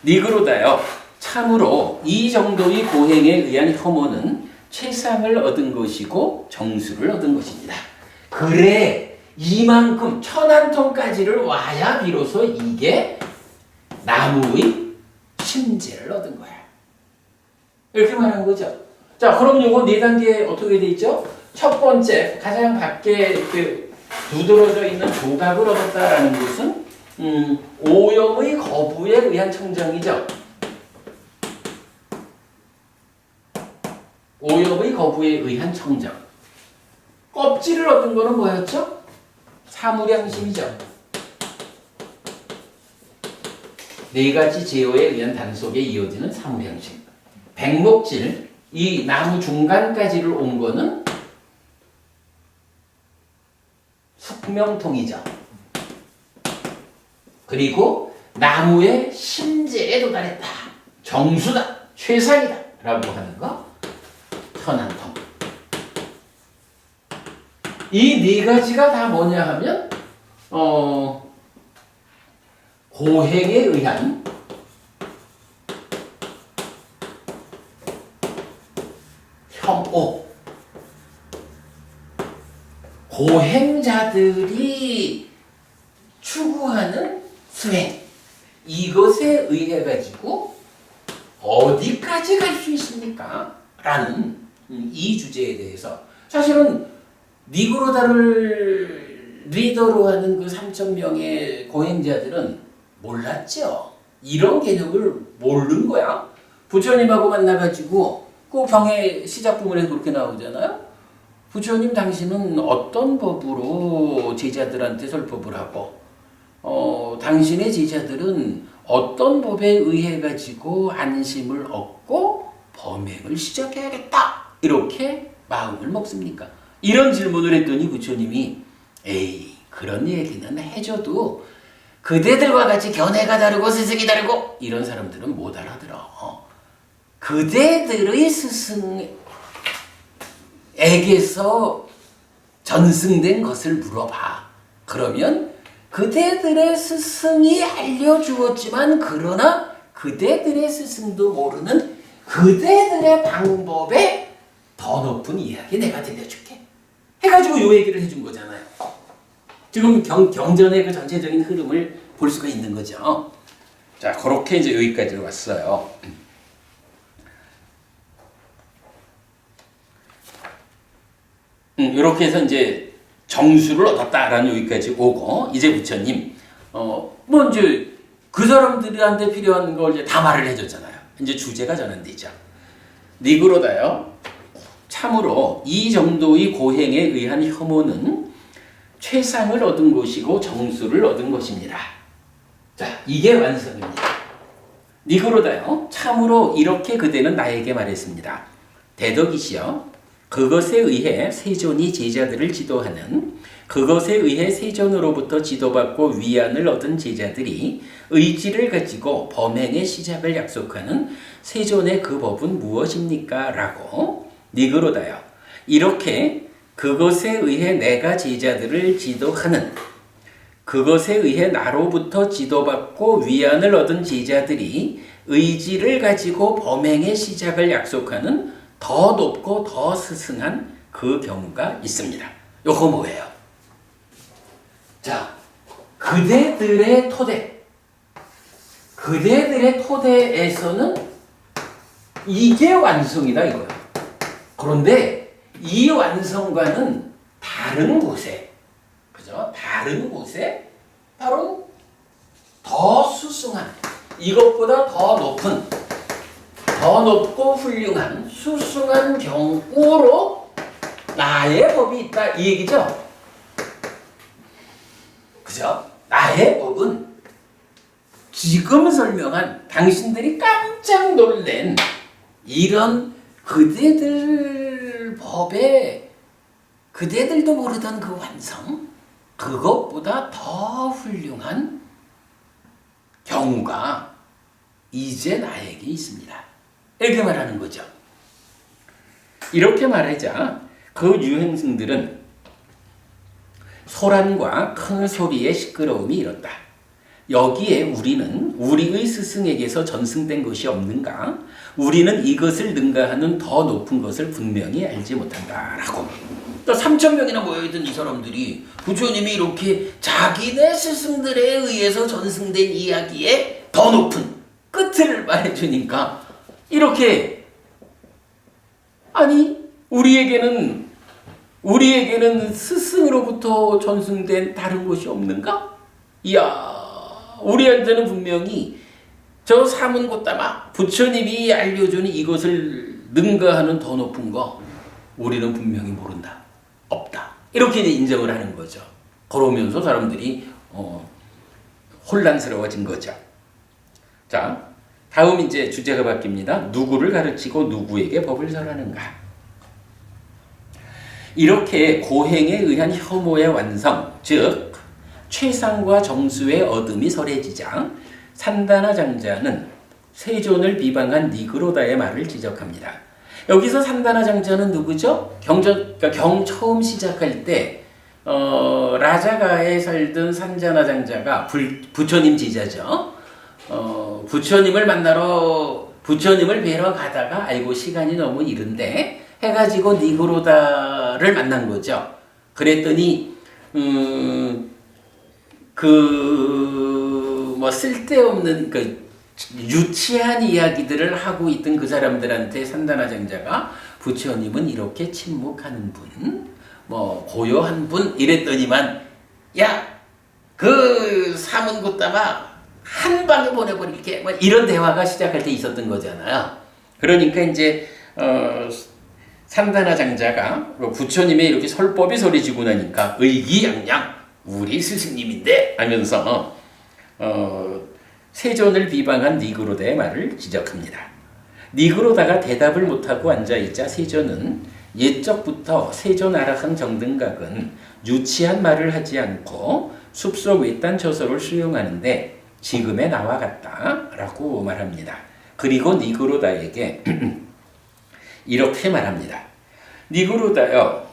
니그로다요, 참으로 이 정도의 고행에 의한 혐오는 최상을 얻은 것이고 정수를 얻은 것입니다. 그래 이만큼 천안통까지를 와야 비로소 이게 나무의 심재를 얻은 거야. 이렇게 말한 거죠. 자, 그럼 이거 4단계 어떻게 돼 있죠? 첫 번째, 가장 밖에 두드러져 있는 조각을 얻었다라는 것은 오염의 거부에 의한 청정이죠. 오염의 거부에 의한 청정. 껍질을 얻은 거는 뭐였죠? 사무량심이죠. 4가지 제어에 의한 단속에 이어지는 사무량심. 백목질, 이 나무 중간까지를 온 거는 숙명통이죠. 그리고 나무의 심재에 도달했다. 정수다. 최상이다. 라고 하는 거. 천안통. 이 4가지가 다 뭐냐 하면 고행에 의한 혐오. 고행자들이 추구하는 수행. 이것에 의해 가지고 어디까지 갈 수 있습니까? 라는 이 주제에 대해서 사실은 니그로다를 리더로 하는 그 3,000명의 고행자들은 몰랐죠. 이런 개념을 모르는 거야. 부처님하고 만나가지고 그 병의 시작 부문에 그렇게 나오잖아요. 부처님 당신은 어떤 법으로 제자들한테 설법을 하고 당신의 제자들은 어떤 법에 의해 가지고 안심을 얻고 범행을 시작해야겠다. 이렇게 마음을 먹습니까? 이런 질문을 했더니 부처님이 에이 그런 얘기는 해줘도 그대들과 같이 견해가 다르고 스승이 다르고 이런 사람들은 못 알아들어. 그대들의 스승에게서 전승된 것을 물어봐. 그러면 그대들의 스승이 알려주었지만 그러나 그대들의 스승도 모르는 그대들의 방법에 더 높은 이야기 내가 들려줄게. 해가지고 요 얘기를 해준 거잖아요. 지금 경전의 그 전체적인 흐름을 볼 수가 있는 거죠. 자, 그렇게 이제 여기까지 왔어요. 이렇게 해서 이제 정수를 얻었다라는 여기까지 오고 이제 부처님 뭐 이제 그 사람들한테 필요한 걸 이제 다 말을 해줬잖아요. 이제 주제가 전환되죠. 니그로다요. 참으로 이 정도의 고행에 의한 혐오는 최상을 얻은 것이고 정수를 얻은 것입니다. 자, 이게 완성입니다. 니그로다요. 참으로 이렇게 그대는 나에게 말했습니다. 대덕이시여. 그것에 의해 세존이 제자들을 지도하는 그것에 의해 세존으로부터 지도받고 위안을 얻은 제자들이 의지를 가지고 범행의 시작을 약속하는 세존의 그 법은 무엇입니까? 라고 니그로다요. 이렇게 그것에 의해 내가 제자들을 지도하는 그것에 의해 나로부터 지도받고 위안을 얻은 제자들이 의지를 가지고 범행의 시작을 약속하는 더 높고 더 스승한 그 경우가 있습니다. 요거 뭐예요? 자, 그대들의 토대에서는 이게 완성이다 이거예요. 그런데 이 완성과는 다른 곳에, 그죠? 다른 곳에 바로 더 수승한, 이것보다 더 높고 훌륭한 수승한 경우로 나의 법이 있다 이 얘기죠. 그죠? 나의 법은 지금 설명한 당신들이 깜짝 놀란 이런 그대들 법에 그대들도 모르던 그 완성, 그것보다 더 훌륭한 경우가 이제 나에게 있습니다. 이렇게 말하는 거죠. 이렇게 말하자 그 유행승들은 소란과 큰 소리의 시끄러움이 일었다. 여기에 우리는 우리의 스승에게서 전승된 것이 없는가? 우리는 이것을 능가하는 더 높은 것을 분명히 알지 못한다라고. 또 3,000명이나 모여있던 이 사람들이 부처님이 이렇게 자기네 스승들에 의해서 전승된 이야기에 더 높은 끝을 말해주니까 이렇게 아니 우리에게는 스승으로부터 전승된 다른 것이 없는가? 이야, 우리한테는 분명히 저 사문고따마 부처님이 알려주는 이것을 능가하는 더 높은 거 우리는 분명히 모른다. 없다. 이렇게 이제 인정을 하는 거죠. 그러면서 사람들이 혼란스러워진 거죠. 자, 다음 이제 주제가 바뀝니다. 누구를 가르치고 누구에게 법을 설하는가? 이렇게 고행에 의한 혐오의 완성, 즉 최상과 정수의 얻음이 설해지자 산다나 장자는 세존을 비방한 니그로다의 말을 지적합니다. 여기서 산다나 장자는 누구죠? 경 처음 시작할 때 라자가에 살던 산다나 장자가 부처님 제자죠. 부처님을 뵈러 가다가 아이고 시간이 너무 이른데 해가지고 니그로다를 만난 거죠. 그랬더니 뭐 쓸데없는 유치한 이야기들을 하고 있던 그 사람들한테 산다나 장자가 부처님은 이렇게 침묵하는 분, 뭐 고요한 분 이랬더니만 야, 그 사문고다가 한 방에 보내버릴게 뭐 이런 대화가 시작할 때 있었던 거잖아요. 그러니까 이제 산다나 장자가 부처님의 이렇게 설법이 소리지고 나니까 의기양양 우리 스승님인데 하면서 세존을 비방한 니그로다의 말을 지적합니다. 니그로다가 대답을 못하고 앉아있자 세존은 옛적부터 세존 아라한 정등각은 유치한 말을 하지 않고 숲속 외딴 저서를 수용하는데 지금의 나와 같다라고 말합니다. 그리고 니그로다에게 이렇게 말합니다. 니그로다여,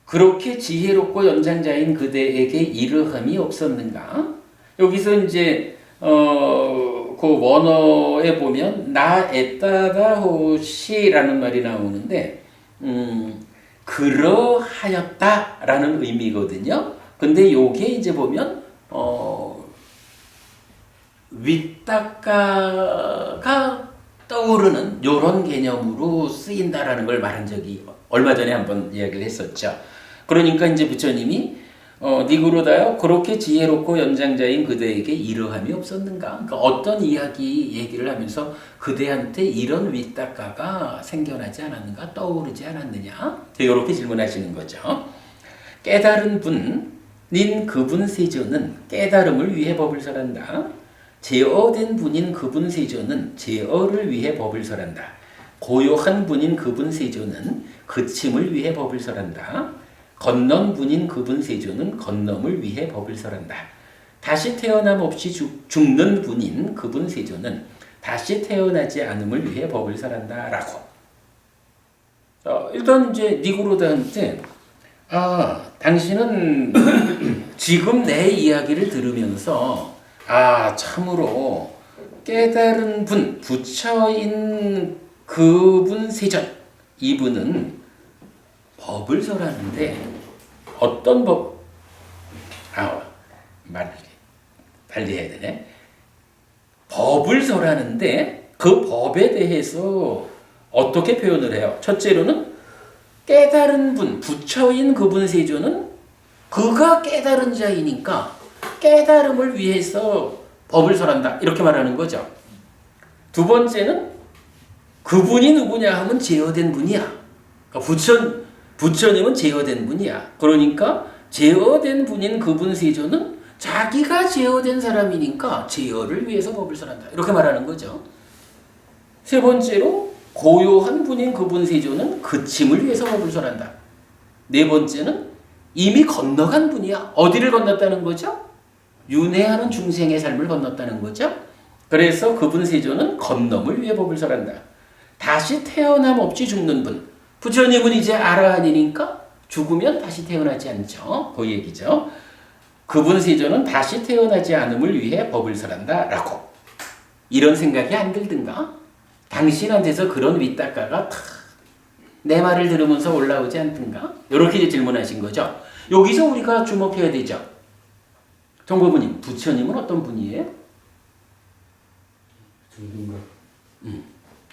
그렇게 지혜롭고 연장자인 그대에게 이르함이 없었는가? 여기서 이제 그 원어에 보면 나 에따다 호시라는 말이 나오는데 그러하였다라는 의미거든요. 근데 요게 이제 보면 윗닦아가 떠오르는 요런 개념으로 쓰인다라는 걸 말한 적이 얼마 전에 한번 이야기를 했었죠. 그러니까 이제 부처님이 니그로다요, 그렇게 지혜롭고 연장자인 그대에게 이러함이 없었는가? 그러니까 어떤 얘기를 하면서 그대한테 이런 윗닦아가 생겨나지 않았는가? 떠오르지 않았느냐? 이렇게 질문하시는 거죠. 깨달은 분인 그분 세존은 깨달음을 위해 법을 설한다. 제어된 분인 그분 세존은 제어를 위해 법을 설한다. 고요한 분인 그분 세존은 그침을 위해 법을 설한다. 건넌 분인 그분 세존은 건nom을 위해 법을 설한다. 다시 태어남 없이 죽는 분인 그분 세존은 다시 태어나지 않음을 위해 법을 설한다. 라고. 일단 이제 니그로다한테 당신은 지금 내 이야기를 들으면서 참으로 깨달은 분, 부처인 그분 세존, 이분은 법을 설하는데 어떤 법? 달리 해야 되네. 법을 설하는데 그 법에 대해서 어떻게 표현을 해요? 첫째로는 깨달은 분, 부처인 그분 세존은 그가 깨달은 자이니까 깨달음을 위해서 법을 설한다. 이렇게 말하는 거죠. 두 번째는 그분이 누구냐 하면 제어된 분이야. 그러니까 부처님은 제어된 분이야. 그러니까 제어된 분인 그분 세존은 자기가 제어된 사람이니까 제어를 위해서 법을 설한다. 이렇게 말하는 거죠. 세 번째로 고요한 분인 그분 세존은 그침을 위해서 법을 설한다. 네 번째는 이미 건너간 분이야. 어디를 건넜다는 거죠? 윤회하는 중생의 삶을 건넜다는 거죠. 그래서 그분 세존은 건nom을 위해 법을 설한다. 다시 태어남 없이 죽는 분. 부처님은 이제 아라한이니까 죽으면 다시 태어나지 않죠. 그 얘기죠. 그분 세존은 다시 태어나지 않음을 위해 법을 설한다. 라고. 이런 생각이 안 들든가? 당신한테서 그런 윗닦아가 내 말을 들으면서 올라오지 않든가? 이렇게 질문하신 거죠. 여기서 우리가 주목해야 되죠. 정보부님, 부처님은 어떤 분이에요?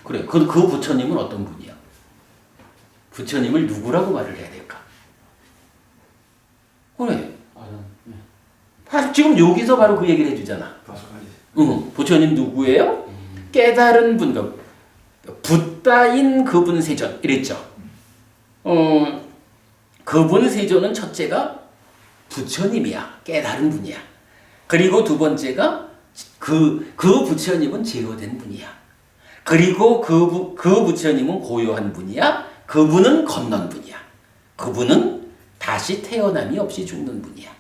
그래, 그 부처님은 어떤 분이야? 부처님을 누구라고 말을 해야 될까? 그래. 지금 여기서 바로 그 얘기를 해주잖아. 부처님 누구예요? 깨달은 분, 붓다인 그분 세존 이랬죠. 그분 세존은 첫째가 부처님이야. 깨달은 분이야. 그리고 두 번째가 그 부처님은 제어된 분이야. 그리고 그 부처님은 고요한 분이야. 그분은 건넌 분이야. 그분은 다시 태어남이 없이 죽는 분이야.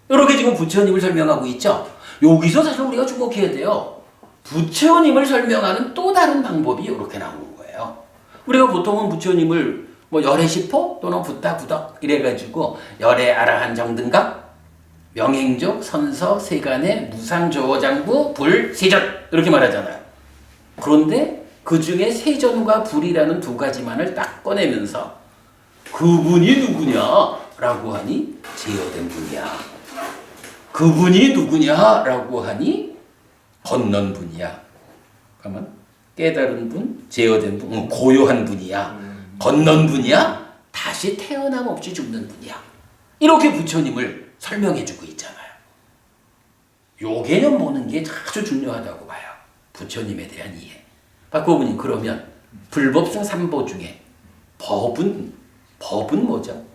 이렇게 지금 부처님을 설명하고 있죠. 여기서 사실 우리가 주목해야 돼요. 부처님을 설명하는 또 다른 방법이 이렇게 나오는 거예요. 우리가 보통은 부처님을 열애시포 또는 붓다 부덕 이래가지고 열애 아라한 정등각 명행족 선서 세간의 무상조어장부 불세존 이렇게 말하잖아요. 그런데 그 중에 세전과 불이라는 두 가지만을 딱 꺼내면서 그분이 누구냐라고 하니 제어된 분이야. 그분이 누구냐라고 하니 건넌 분이야. 그러면 깨달은 분, 제어된 분, 고요한 분이야. 건넌 분이야. 다시 태어남 없이 죽는 분이야. 이렇게 부처님을 설명해주고 있잖아요. 요 개념 보는 게 아주 중요하다고 봐요. 부처님에 대한 이해. 박고분님, 그러면 불법성 삼보 중에 법은 뭐죠?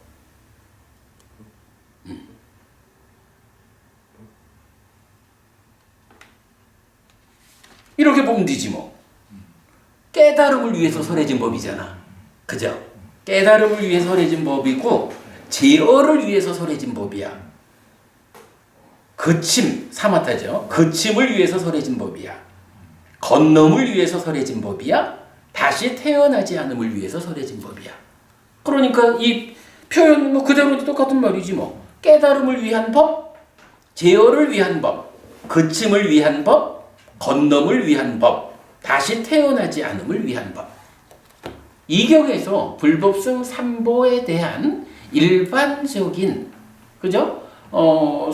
이렇게 보면 되지 뭐. 깨달음을 위해서 설해진 법이잖아. 그죠? 깨달음을 위해서 설해진 법이고 제어를 위해서 설해진 법이야. 그침, 사마타죠. 그침을 위해서 설해진 법이야. 건nom을 위해서 설해진 법이야. 다시 태어나지 않음을 위해서 설해진 법이야. 그러니까 이 표현 뭐 그대로 똑같은 말이지 뭐. 깨달음을 위한 법, 제어를 위한 법, 그침을 위한 법, 건nom을 위한 법, 다시 태어나지 않음을 위한 법. 이 경에서 불법성 삼보에 대한 일반적인, 그죠?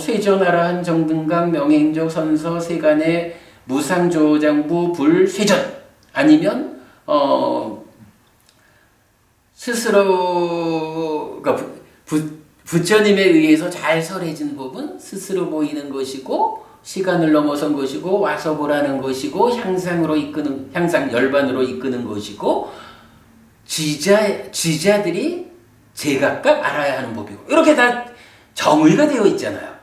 쇠전하라한 정등강 명행조 선서 세간의 무상조장부 불쇠전, 아니면 스스로 그러니까 부처님에 의해서 잘 설해진 법은 스스로 보이는 것이고 시간을 넘어선 것이고 와서 보라는 것이고 향상으로 이끄는, 향상 열반으로 이끄는 것이고 지자들이 제각각 알아야 하는 법이고 이렇게 다 정의가 되어 있잖아요.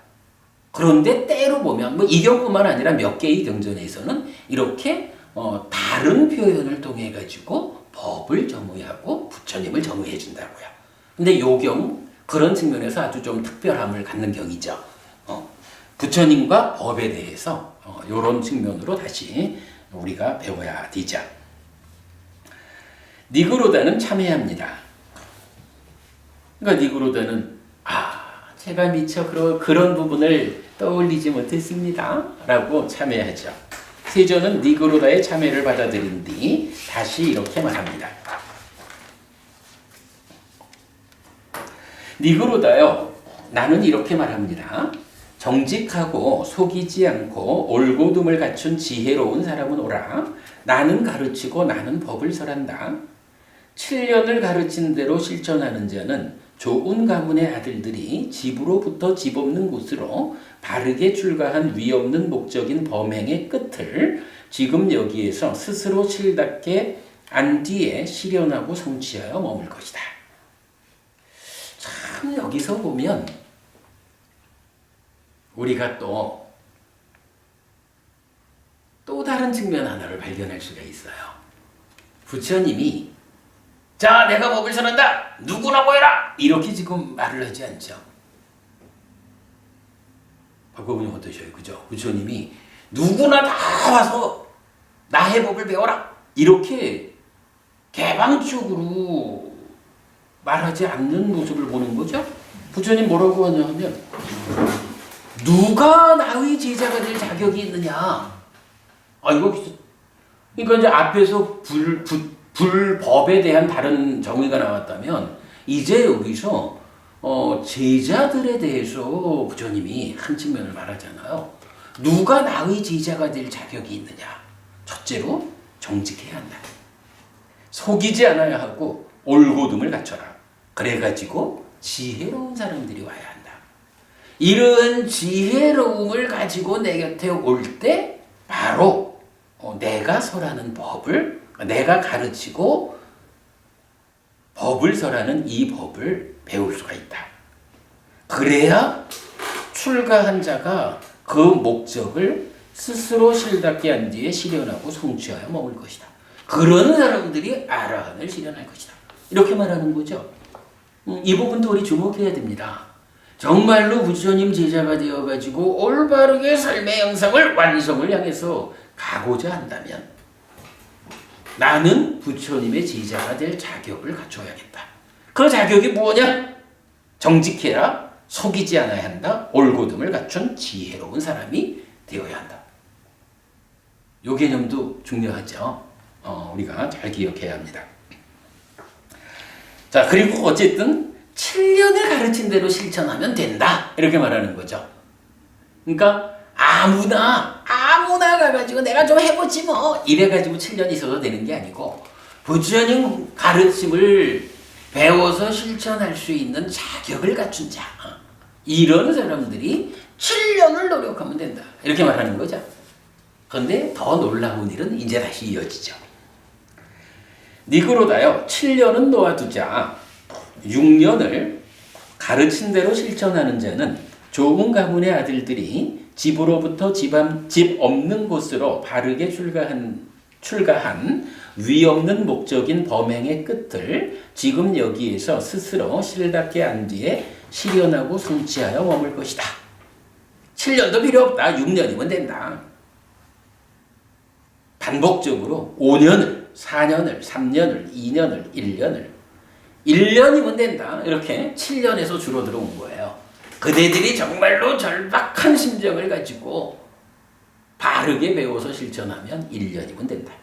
그런데 때로 보면 뭐 이 경우뿐만 아니라 몇 개의 경전에서는 이렇게 다른 표현을 통해 가지고 법을 정의하고 부처님을 정의해 준다고요. 근데 요 경우 그런 측면에서 아주 좀 특별함을 갖는 경이죠. 부처님과 법에 대해서 이런 측면으로 다시 우리가 배워야 되죠. 니그로다는 참회합니다. 그러니까 니그로다는 제가 미처 그런 부분을 떠올리지 못했습니다 라고 참회하죠. 세존은 니그로다의 참회를 받아들인 뒤 다시 이렇게 말합니다. 니그로다요, 나는 이렇게 말합니다. 정직하고 속이지 않고 올곧음을 갖춘 지혜로운 사람은 오라. 나는 가르치고 나는 법을 설한다. 7년을 가르친 대로 실천하는 자는 좋은 가문의 아들들이 집으로부터 집 없는 곳으로 바르게 출가한 위 없는 목적인 범행의 끝을 지금 여기에서 스스로 실답게 안 뒤에 실현하고 성취하여 머물 것이다. 참 여기서 보면 우리가 또 다른 측면 하나를 발견할 수가 있어요. 부처님이 자, 내가 법을 설한다. 누구나 모여라. 이렇게 지금 말을 하지 않죠. 박보분님 어떠셔요? 그죠? 부처님이 누구나 다 와서 나의 법을 배워라. 이렇게 개방적으로 말하지 않는 모습을 보는 거죠. 부처님 뭐라고 하냐면 누가 나의 제자가 될 자격이 있느냐. 이거 그러니까 이제 앞에서 불법에 대한 다른 정의가 나왔다면 이제 여기서 제자들에 대해서 부처님이 한 측면을 말하잖아요. 누가 나의 제자가 될 자격이 있느냐. 첫째로 정직해야 한다. 속이지 않아야 하고 올곧음을 갖춰라. 그래가지고 지혜로운 사람들이 와야 한다. 이런 지혜로움을 가지고 내 곁에 올 때 바로 내가 설하는 법을, 내가 가르치고 법을 설하는 이 법을 배울 수가 있다. 그래야 출가한 자가 그 목적을 스스로 실답게 한 뒤에 실현하고 성취하여 먹을 것이다. 그런 사람들이 아라한을 실현할 것이다. 이렇게 말하는 거죠. 이 부분도 우리 주목해야 됩니다. 정말로 부처님 제자가 되어가지고 올바르게 삶의 영상을 완성을 향해서 가고자 한다면 나는 부처님의 제자가 될 자격을 갖춰야겠다. 그 자격이 뭐냐? 정직해라, 속이지 않아야 한다, 올곧음을 갖춘 지혜로운 사람이 되어야 한다. 이 개념도 중요하죠. 우리가 잘 기억해야 합니다. 자, 그리고 어쨌든 7년을 가르친 대로 실천하면 된다. 이렇게 말하는 거죠. 그러니까 아무나 가가지고 내가 좀 해보지 뭐 이래가지고 7년 있어도 되는 게 아니고 부처님 가르침을 배워서 실천할 수 있는 자격을 갖춘 자, 이런 사람들이 7년을 노력하면 된다. 이렇게 말하는 거죠. 그런데 더 놀라운 일은 이제 다시 이어지죠. 니그로다요, 7년은 놓아두자. 6년을 가르친 대로 실천하는 자는 좋은 가문의 아들들이 집으로부터 집 없는 곳으로 바르게 출가한 위없는 목적인 범행의 끝을 지금 여기에서 스스로 실답게 안 뒤에 실현하고 성취하여 머물 것이다. 7년도 필요 없다. 6년이면 된다. 반복적으로 5년을, 4년을, 3년을, 2년을, 1년을 1년이면 된다. 이렇게 7년에서 줄어들어 온 거예요. 그대들이 정말로 절박한 심정을 가지고 바르게 배워서 실천하면 1년이면 된다.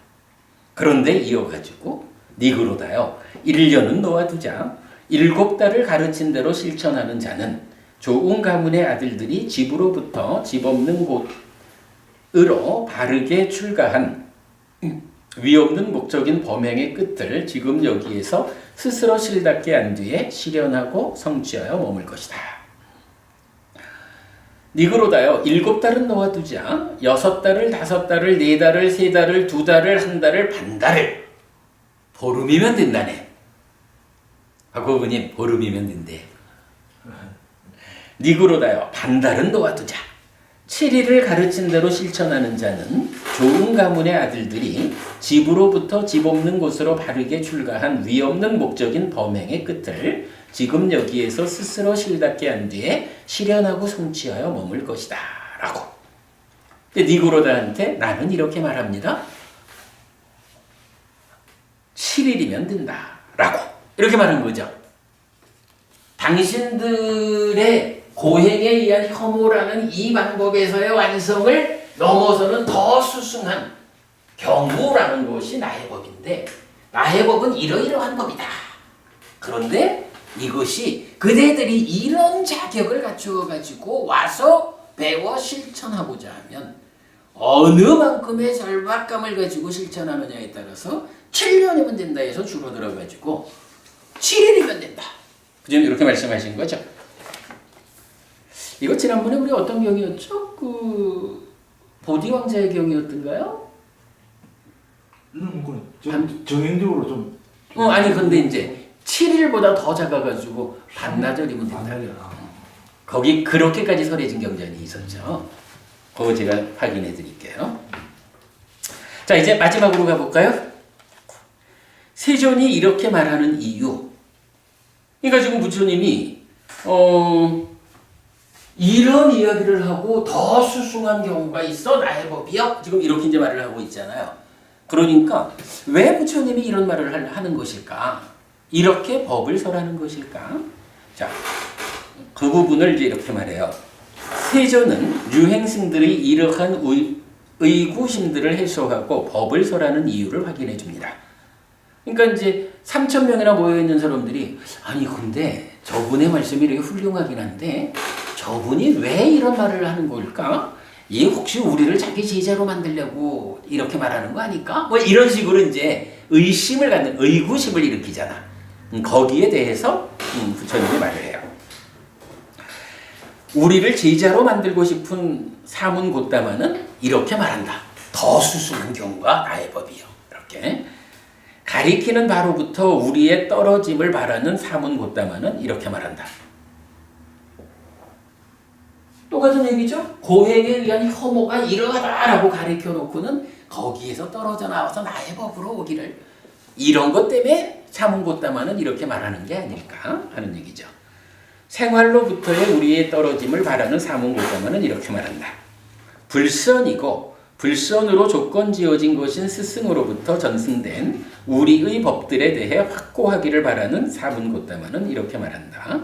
그런데 이어가지고 니그로다요. 1년은 놓아두자. 7달을 가르친 대로 실천하는 자는 좋은 가문의 아들들이 집으로부터 집 없는 곳으로 바르게 출가한 위없는 목적인 범행의 끝을 지금 여기에서 스스로 실답게 한 뒤에 실현하고 성취하여 머물 것이다. 니그로다요. 7달은 놓아두자. 6달을, 5달을, 4달을, 3달을, 2달을, 1달을, 반달을 보름이면 된다네. 박호부님 보름이면 된대. 니그로다요. 반달은 놓아두자. 7일을 가르친 대로 실천하는 자는 좋은 가문의 아들들이 집으로부터 집 없는 곳으로 바르게 출가한 위없는 목적인 범행의 끝을 지금 여기에서 스스로 실답게 한 뒤에 실현하고 성취하여 머물 것이다. 라고. 니그로다한테 나는 이렇게 말합니다. 7일이면 된다. 라고. 이렇게 말한 거죠. 당신들의 고행에 의한 혐오라는 이 방법에서의 완성을 넘어서는 더 수승한 경무라는 것이 나의 법인데 나의 법은 이러이러한 법이다. 그런데 이것이 그대들이 이런 자격을 갖추어 가지고 와서 배워 실천하고자 하면 어느 만큼의 절박감을 가지고 실천하느냐에 따라서 7년이면 된다 해서 줄어들어 가지고 7일이면 된다. 부처님 이렇게 말씀하신 거죠. 이거 지난번에 우리 어떤 경이었죠? 보디 왕자의 경이었던가요? 정형적으로 좀. 아니 근데 이제 7일보다 더 작아가지고 반나절이면 된다. 거기 그렇게까지 설해진 경전이 있었죠. 그거 제가 확인해 드릴게요. 자, 이제 마지막으로 가볼까요? 세존이 이렇게 말하는 이유. 그러니까 지금 부처님이 이런 이야기를 하고 더 수승한 경우가 있어 나의 법이요. 지금 이렇게 이제 말을 하고 있잖아요. 그러니까 왜 부처님이 이런 말을 하는 것일까? 이렇게 법을 설하는 것일까? 자, 그 부분을 이제 이렇게 말해요. 세존은 유행승들이 이러한 의구심들을 해소하고 법을 설하는 이유를 확인해 줍니다. 그러니까 이제 3,000명이나 모여있는 사람들이 아니 근데 저분의 말씀이 이렇게 훌륭하긴 한데 저분이 왜 이런 말을 하는 걸까? 이 혹시 우리를 자기 제자로 만들려고 이렇게 말하는 거 아닐까? 뭐 이런 식으로 이제 의심을 갖는 의구심을 일으키잖아. 거기에 대해서 부처님이 말을 해요. 우리를 제자로 만들고 싶은 사문고다마는 이렇게 말한다. 더 수승한 경우가 나의 법이요. 이렇게. 가리키는 바로부터 우리의 떨어짐을 바라는 사문고다마는 이렇게 말한다. 똑같은 얘기죠. 고행에 의한 혐오가 이러하다라고 가리켜 놓고는 거기에서 떨어져 나와서 나의 법으로 오기를 이런 것 때문에 사문고다마는 이렇게 말하는 게 아닐까 하는 얘기죠. 생활로부터의 우리의 떨어짐을 바라는 사문고다마는 이렇게 말한다. 불선이고 불선으로 조건 지어진 것인 스승으로부터 전승된 우리의 법들에 대해 확고하기를 바라는 사문고다마는 이렇게 말한다.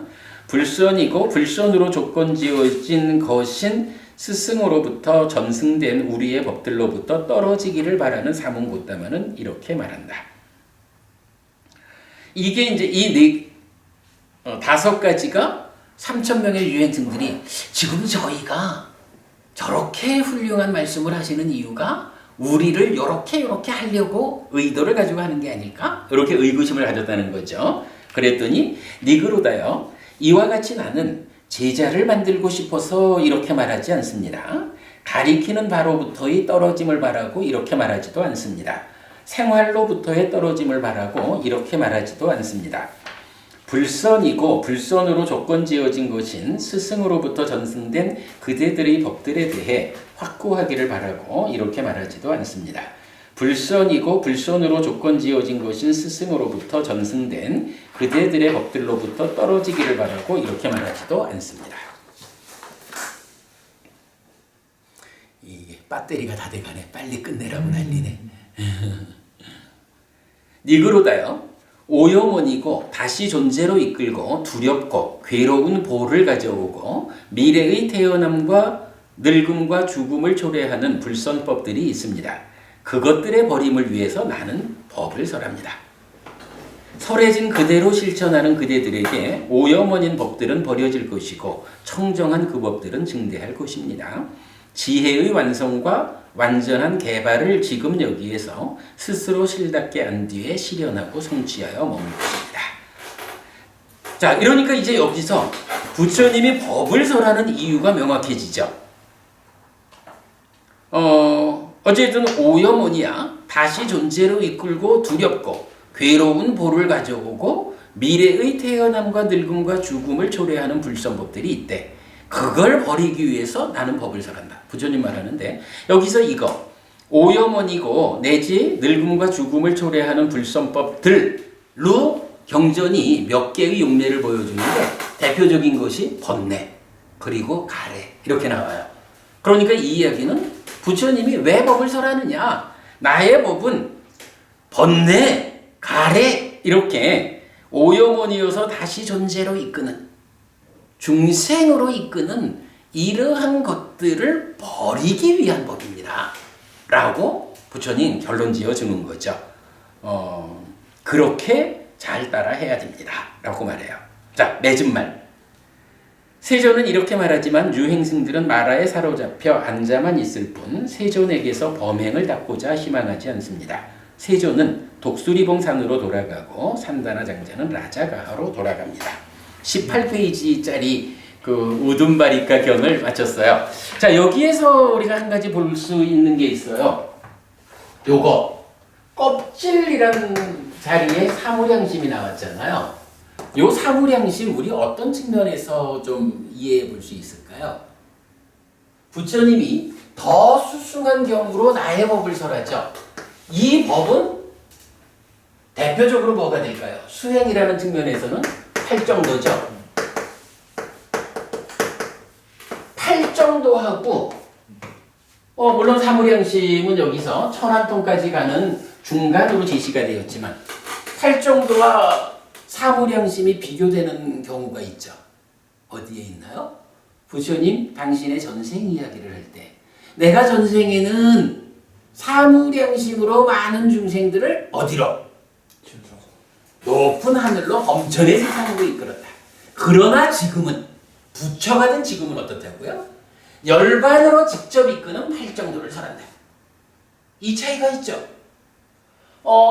불선이고 불선으로 조건 지어진 것인 스승으로부터 전승된 우리의 법들로부터 떨어지기를 바라는 사문고다마는 이렇게 말한다. 이게 이제 이 다섯 가지가 3,000명의 유행층들이 지금 저희가 저렇게 훌륭한 말씀을 하시는 이유가 우리를 요렇게 하려고 의도를 가지고 하는 게 아닐까? 이렇게 의구심을 가졌다는 거죠. 그랬더니 니그로다요. 이와 같이 나는 제자를 만들고 싶어서 이렇게 말하지 않습니다. 가리키는 바로부터의 떨어짐을 바라고 이렇게 말하지도 않습니다. 생활로부터의 떨어짐을 바라고 이렇게 말하지도 않습니다. 불선이고 불선으로 조건 지어진 것인 스승으로부터 전승된 그대들의 법들에 대해 확고하기를 바라고 이렇게 말하지도 않습니다. 불선이고 불선으로 조건 지어진 것인 스승으로부터 전승된 그대들의 법들로부터 떨어지기를 바라고 이렇게 말하지도 않습니다. 이게 배터리가 다 돼가네. 빨리 끝내라고 난리네. 니그로다요. 오염원이고 다시 존재로 이끌고 두렵고 괴로운 보를 가져오고 미래의 태어남과 늙음과 죽음을 초래하는 불선법들이 있습니다. 그것들의 버림을 위해서 나는 법을 설합니다. 설해진 그대로 실천하는 그대들에게 오염원인 법들은 버려질 것이고 청정한 그 법들은 증대할 것입니다. 지혜의 완성과 완전한 개발을 지금 여기에서 스스로 실답게 안 뒤에 실현하고 성취하여 머물 것입니다. 자, 이러니까 이제 여기서 부처님이 법을 설하는 이유가 명확해지죠. 어쨌든 오염원이야 다시 존재로 이끌고 두렵고 괴로운 보를 가져오고 미래의 태어남과 늙음과 죽음을 초래하는 불선법들이 있대. 그걸 버리기 위해서 나는 법을 설한다. 부처님 말하는데 여기서 이거 오염원이고 내지 늙음과 죽음을 초래하는 불선법들로 경전이 몇 개의 용례를 보여주는데 대표적인 것이 번뇌 그리고 가래 이렇게 나와요. 그러니까 이 이야기는 부처님이 왜 법을 설하느냐. 나의 법은 번뇌, 가래 이렇게 오염원이어서 다시 존재로 이끄는 중생으로 이끄는 이러한 것들을 버리기 위한 법입니다. 라고 부처님 결론 지어주는 거죠. 그렇게 잘 따라 해야 됩니다. 라고 말해요. 자, 맺은 말. 세존은 이렇게 말하지만 유행승들은 마라에 사로잡혀 앉아만 있을 뿐 세존에게서 범행을 닦고자 희망하지 않습니다. 세존은 독수리봉산으로 돌아가고 산다나 장자는 라자가하로 돌아갑니다. 18페이지짜리 그 우둔바리카 경을 마쳤어요. 자, 여기에서 우리가 한 가지 볼 수 있는 게 있어요. 요거 껍질이라는 자리에 사무량심이 나왔잖아요. 요 사무량심 우리 어떤 측면에서 좀 이해해 볼 수 있을까요? 부처님이 더 수승한 경우로 나의 법을 설하죠. 이 법은 대표적으로 뭐가 될까요? 수행이라는 측면에서는 8정도죠. 8정도하고 물론 사무량심은 여기서 천안통까지 가는 중간으로 제시가 되었지만 8정도와 사무량심이 비교되는 경우가 있죠. 어디에 있나요? 부처님 당신의 전생 이야기를 할 때 내가 전생에는 사무량심으로 많은 중생들을 어디로? 높은 하늘로 범천의 세상으로 이끌었다. 그러나 지금은 부처가 된 지금은 어떻다고요? 열반으로 직접 이끄는 8정도를 설한다. 이 차이가 있죠.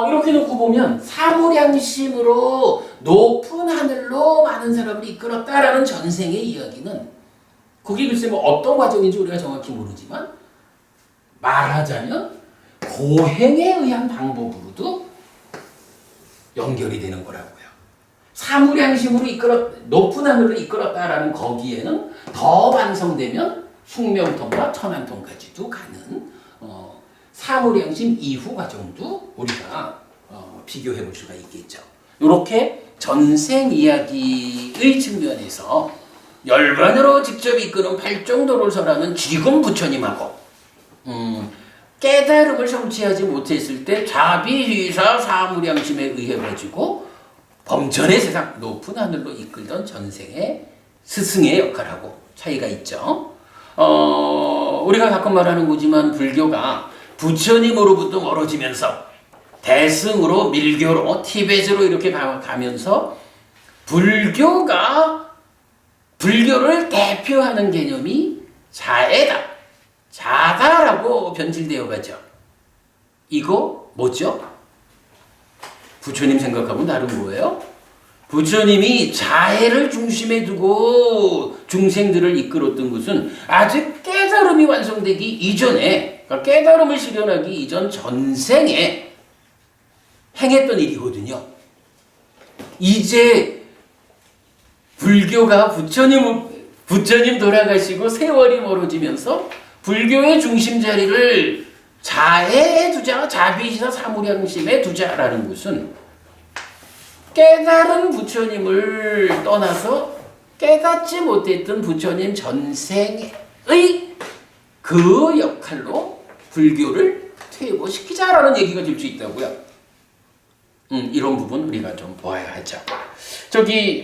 이렇게 놓고 보면 사무량심으로 높은 하늘로 많은 사람을 이끌었다라는 전생의 이야기는 그게 글쎄 뭐 어떤 과정인지 우리가 정확히 모르지만 말하자면 고행에 의한 방법으로도 연결이 되는 거라고요. 사무량심으로 높은 하늘로 이끌었다라는 거기에는 더 반성되면 숙명통과 천안통까지도 가는 사무량심 이후 과정도 우리가 비교해 볼 수가 있겠죠. 이렇게 전생 이야기의 측면에서 열반으로 직접 이끄는 8정도를 설하는 지금 부처님하고 깨달음을 성취하지 못했을 때 자비휘사 사무량심에 의해 가지고 범전의 세상 높은 하늘로 이끌던 전생의 스승의 역할하고 차이가 있죠. 우리가 가끔 말하는 거지만 불교가 부처님으로부터 멀어지면서 대승으로 밀교로 티베트로 이렇게 가면서 불교를 대표하는 개념이 자애다, 자다라고 변질되어 가죠. 이거 뭐죠? 부처님 생각하고 다른 거예요? 부처님이 자애를 중심에 두고 중생들을 이끌었던 것은 아직 깨달음이 완성되기 이전에, 그러니까 깨달음을 실현하기 이전 전생에 행했던 일이거든요. 이제 불교가 부처님 돌아가시고 세월이 멀어지면서 불교의 중심 자리를 자애에 두자, 자비시사 사무량심에 두자라는 것은 깨달은 부처님을 떠나서 깨닫지 못했던 부처님 전생의 그 역할로 불교를 퇴보시키자라는 얘기가 될 수 있다고요. 이런 부분 우리가 좀 보아야 하죠.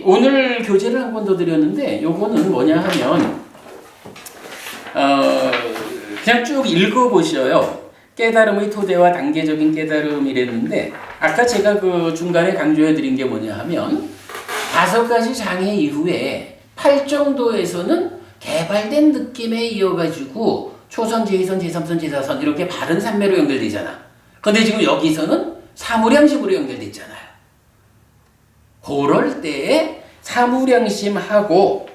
오늘 교재를 한 번 더 드렸는데 요거는 뭐냐 하면 그냥 쭉 읽어보셔요. 깨달음의 토대와 단계적인 깨달음이랬는데 아까 제가 그 중간에 강조해드린 게 뭐냐 하면 5가지 장애 이후에 8정도에서는 개발된 느낌에 이어가지고 초선, 제2선, 제3선, 제4선 이렇게 바른 삼매로 연결되잖아. 근데 지금 여기서는 사무량심으로 연결됐잖아요. 그럴 때에 사무량심하고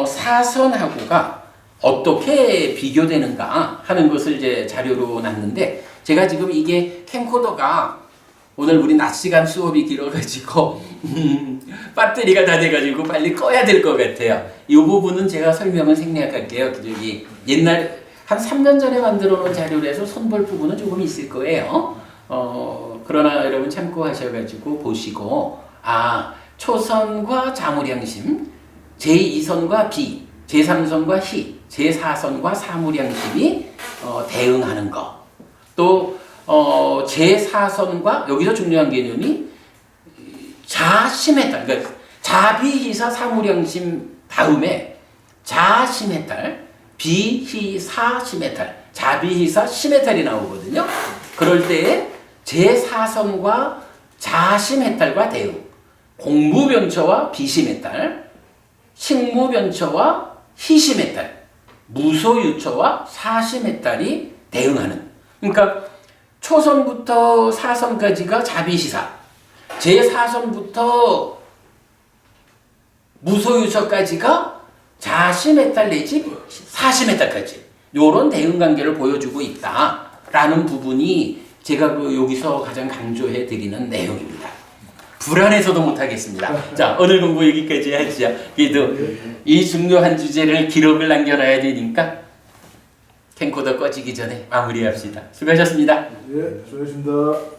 사선하고가 어떻게 비교되는가 하는 것을 이제 자료로 놨는데 제가 지금 이게 캠코더가 오늘 우리 낮 시간 수업이 길어가지고 배터리가 다 돼가지고 빨리 꺼야 될 것 같아요. 이 부분은 제가 설명을 생략할게요. 옛날 한 3년 전에 만들어 놓은 자료라서 손볼 부분은 조금 있을 거예요. 그러나 여러분 참고하셔가지고 보시고 초선과 자무량심, 제2선과 비, 제3선과 희, 제4선과 사무량심이 대응하는 거. 또 제4선과 여기서 중요한 개념이 자심에 딸, 그러니까 자비희사 사무량심 다음에 자심에 딸, 비희사 심에 딸, 자비희사 심에 딸이 나오거든요. 그럴 때에 제4선과 자심에 딸과 대응, 공무변처와 비심에 딸, 식무변처와 희심에 딸, 무소유처와 사심에 딸이 대응하는. 그러니까 초선부터 사선까지가 자비시사, 제4선부터 무소유처까지가 자심에 딸 내지 사심에 딸까지 이런 대응 관계를 보여주고 있다라는 부분이 제가 여기서 가장 강조해 드리는 내용입니다. 불안해서도 못하겠습니다. 자, 오늘 공부 여기까지 하시죠. 그래도 이 중요한 주제를 기록을 남겨놔야 되니까 캠코더 꺼지기 전에 마무리합시다. 수고하셨습니다. 예, 수고하셨습니다.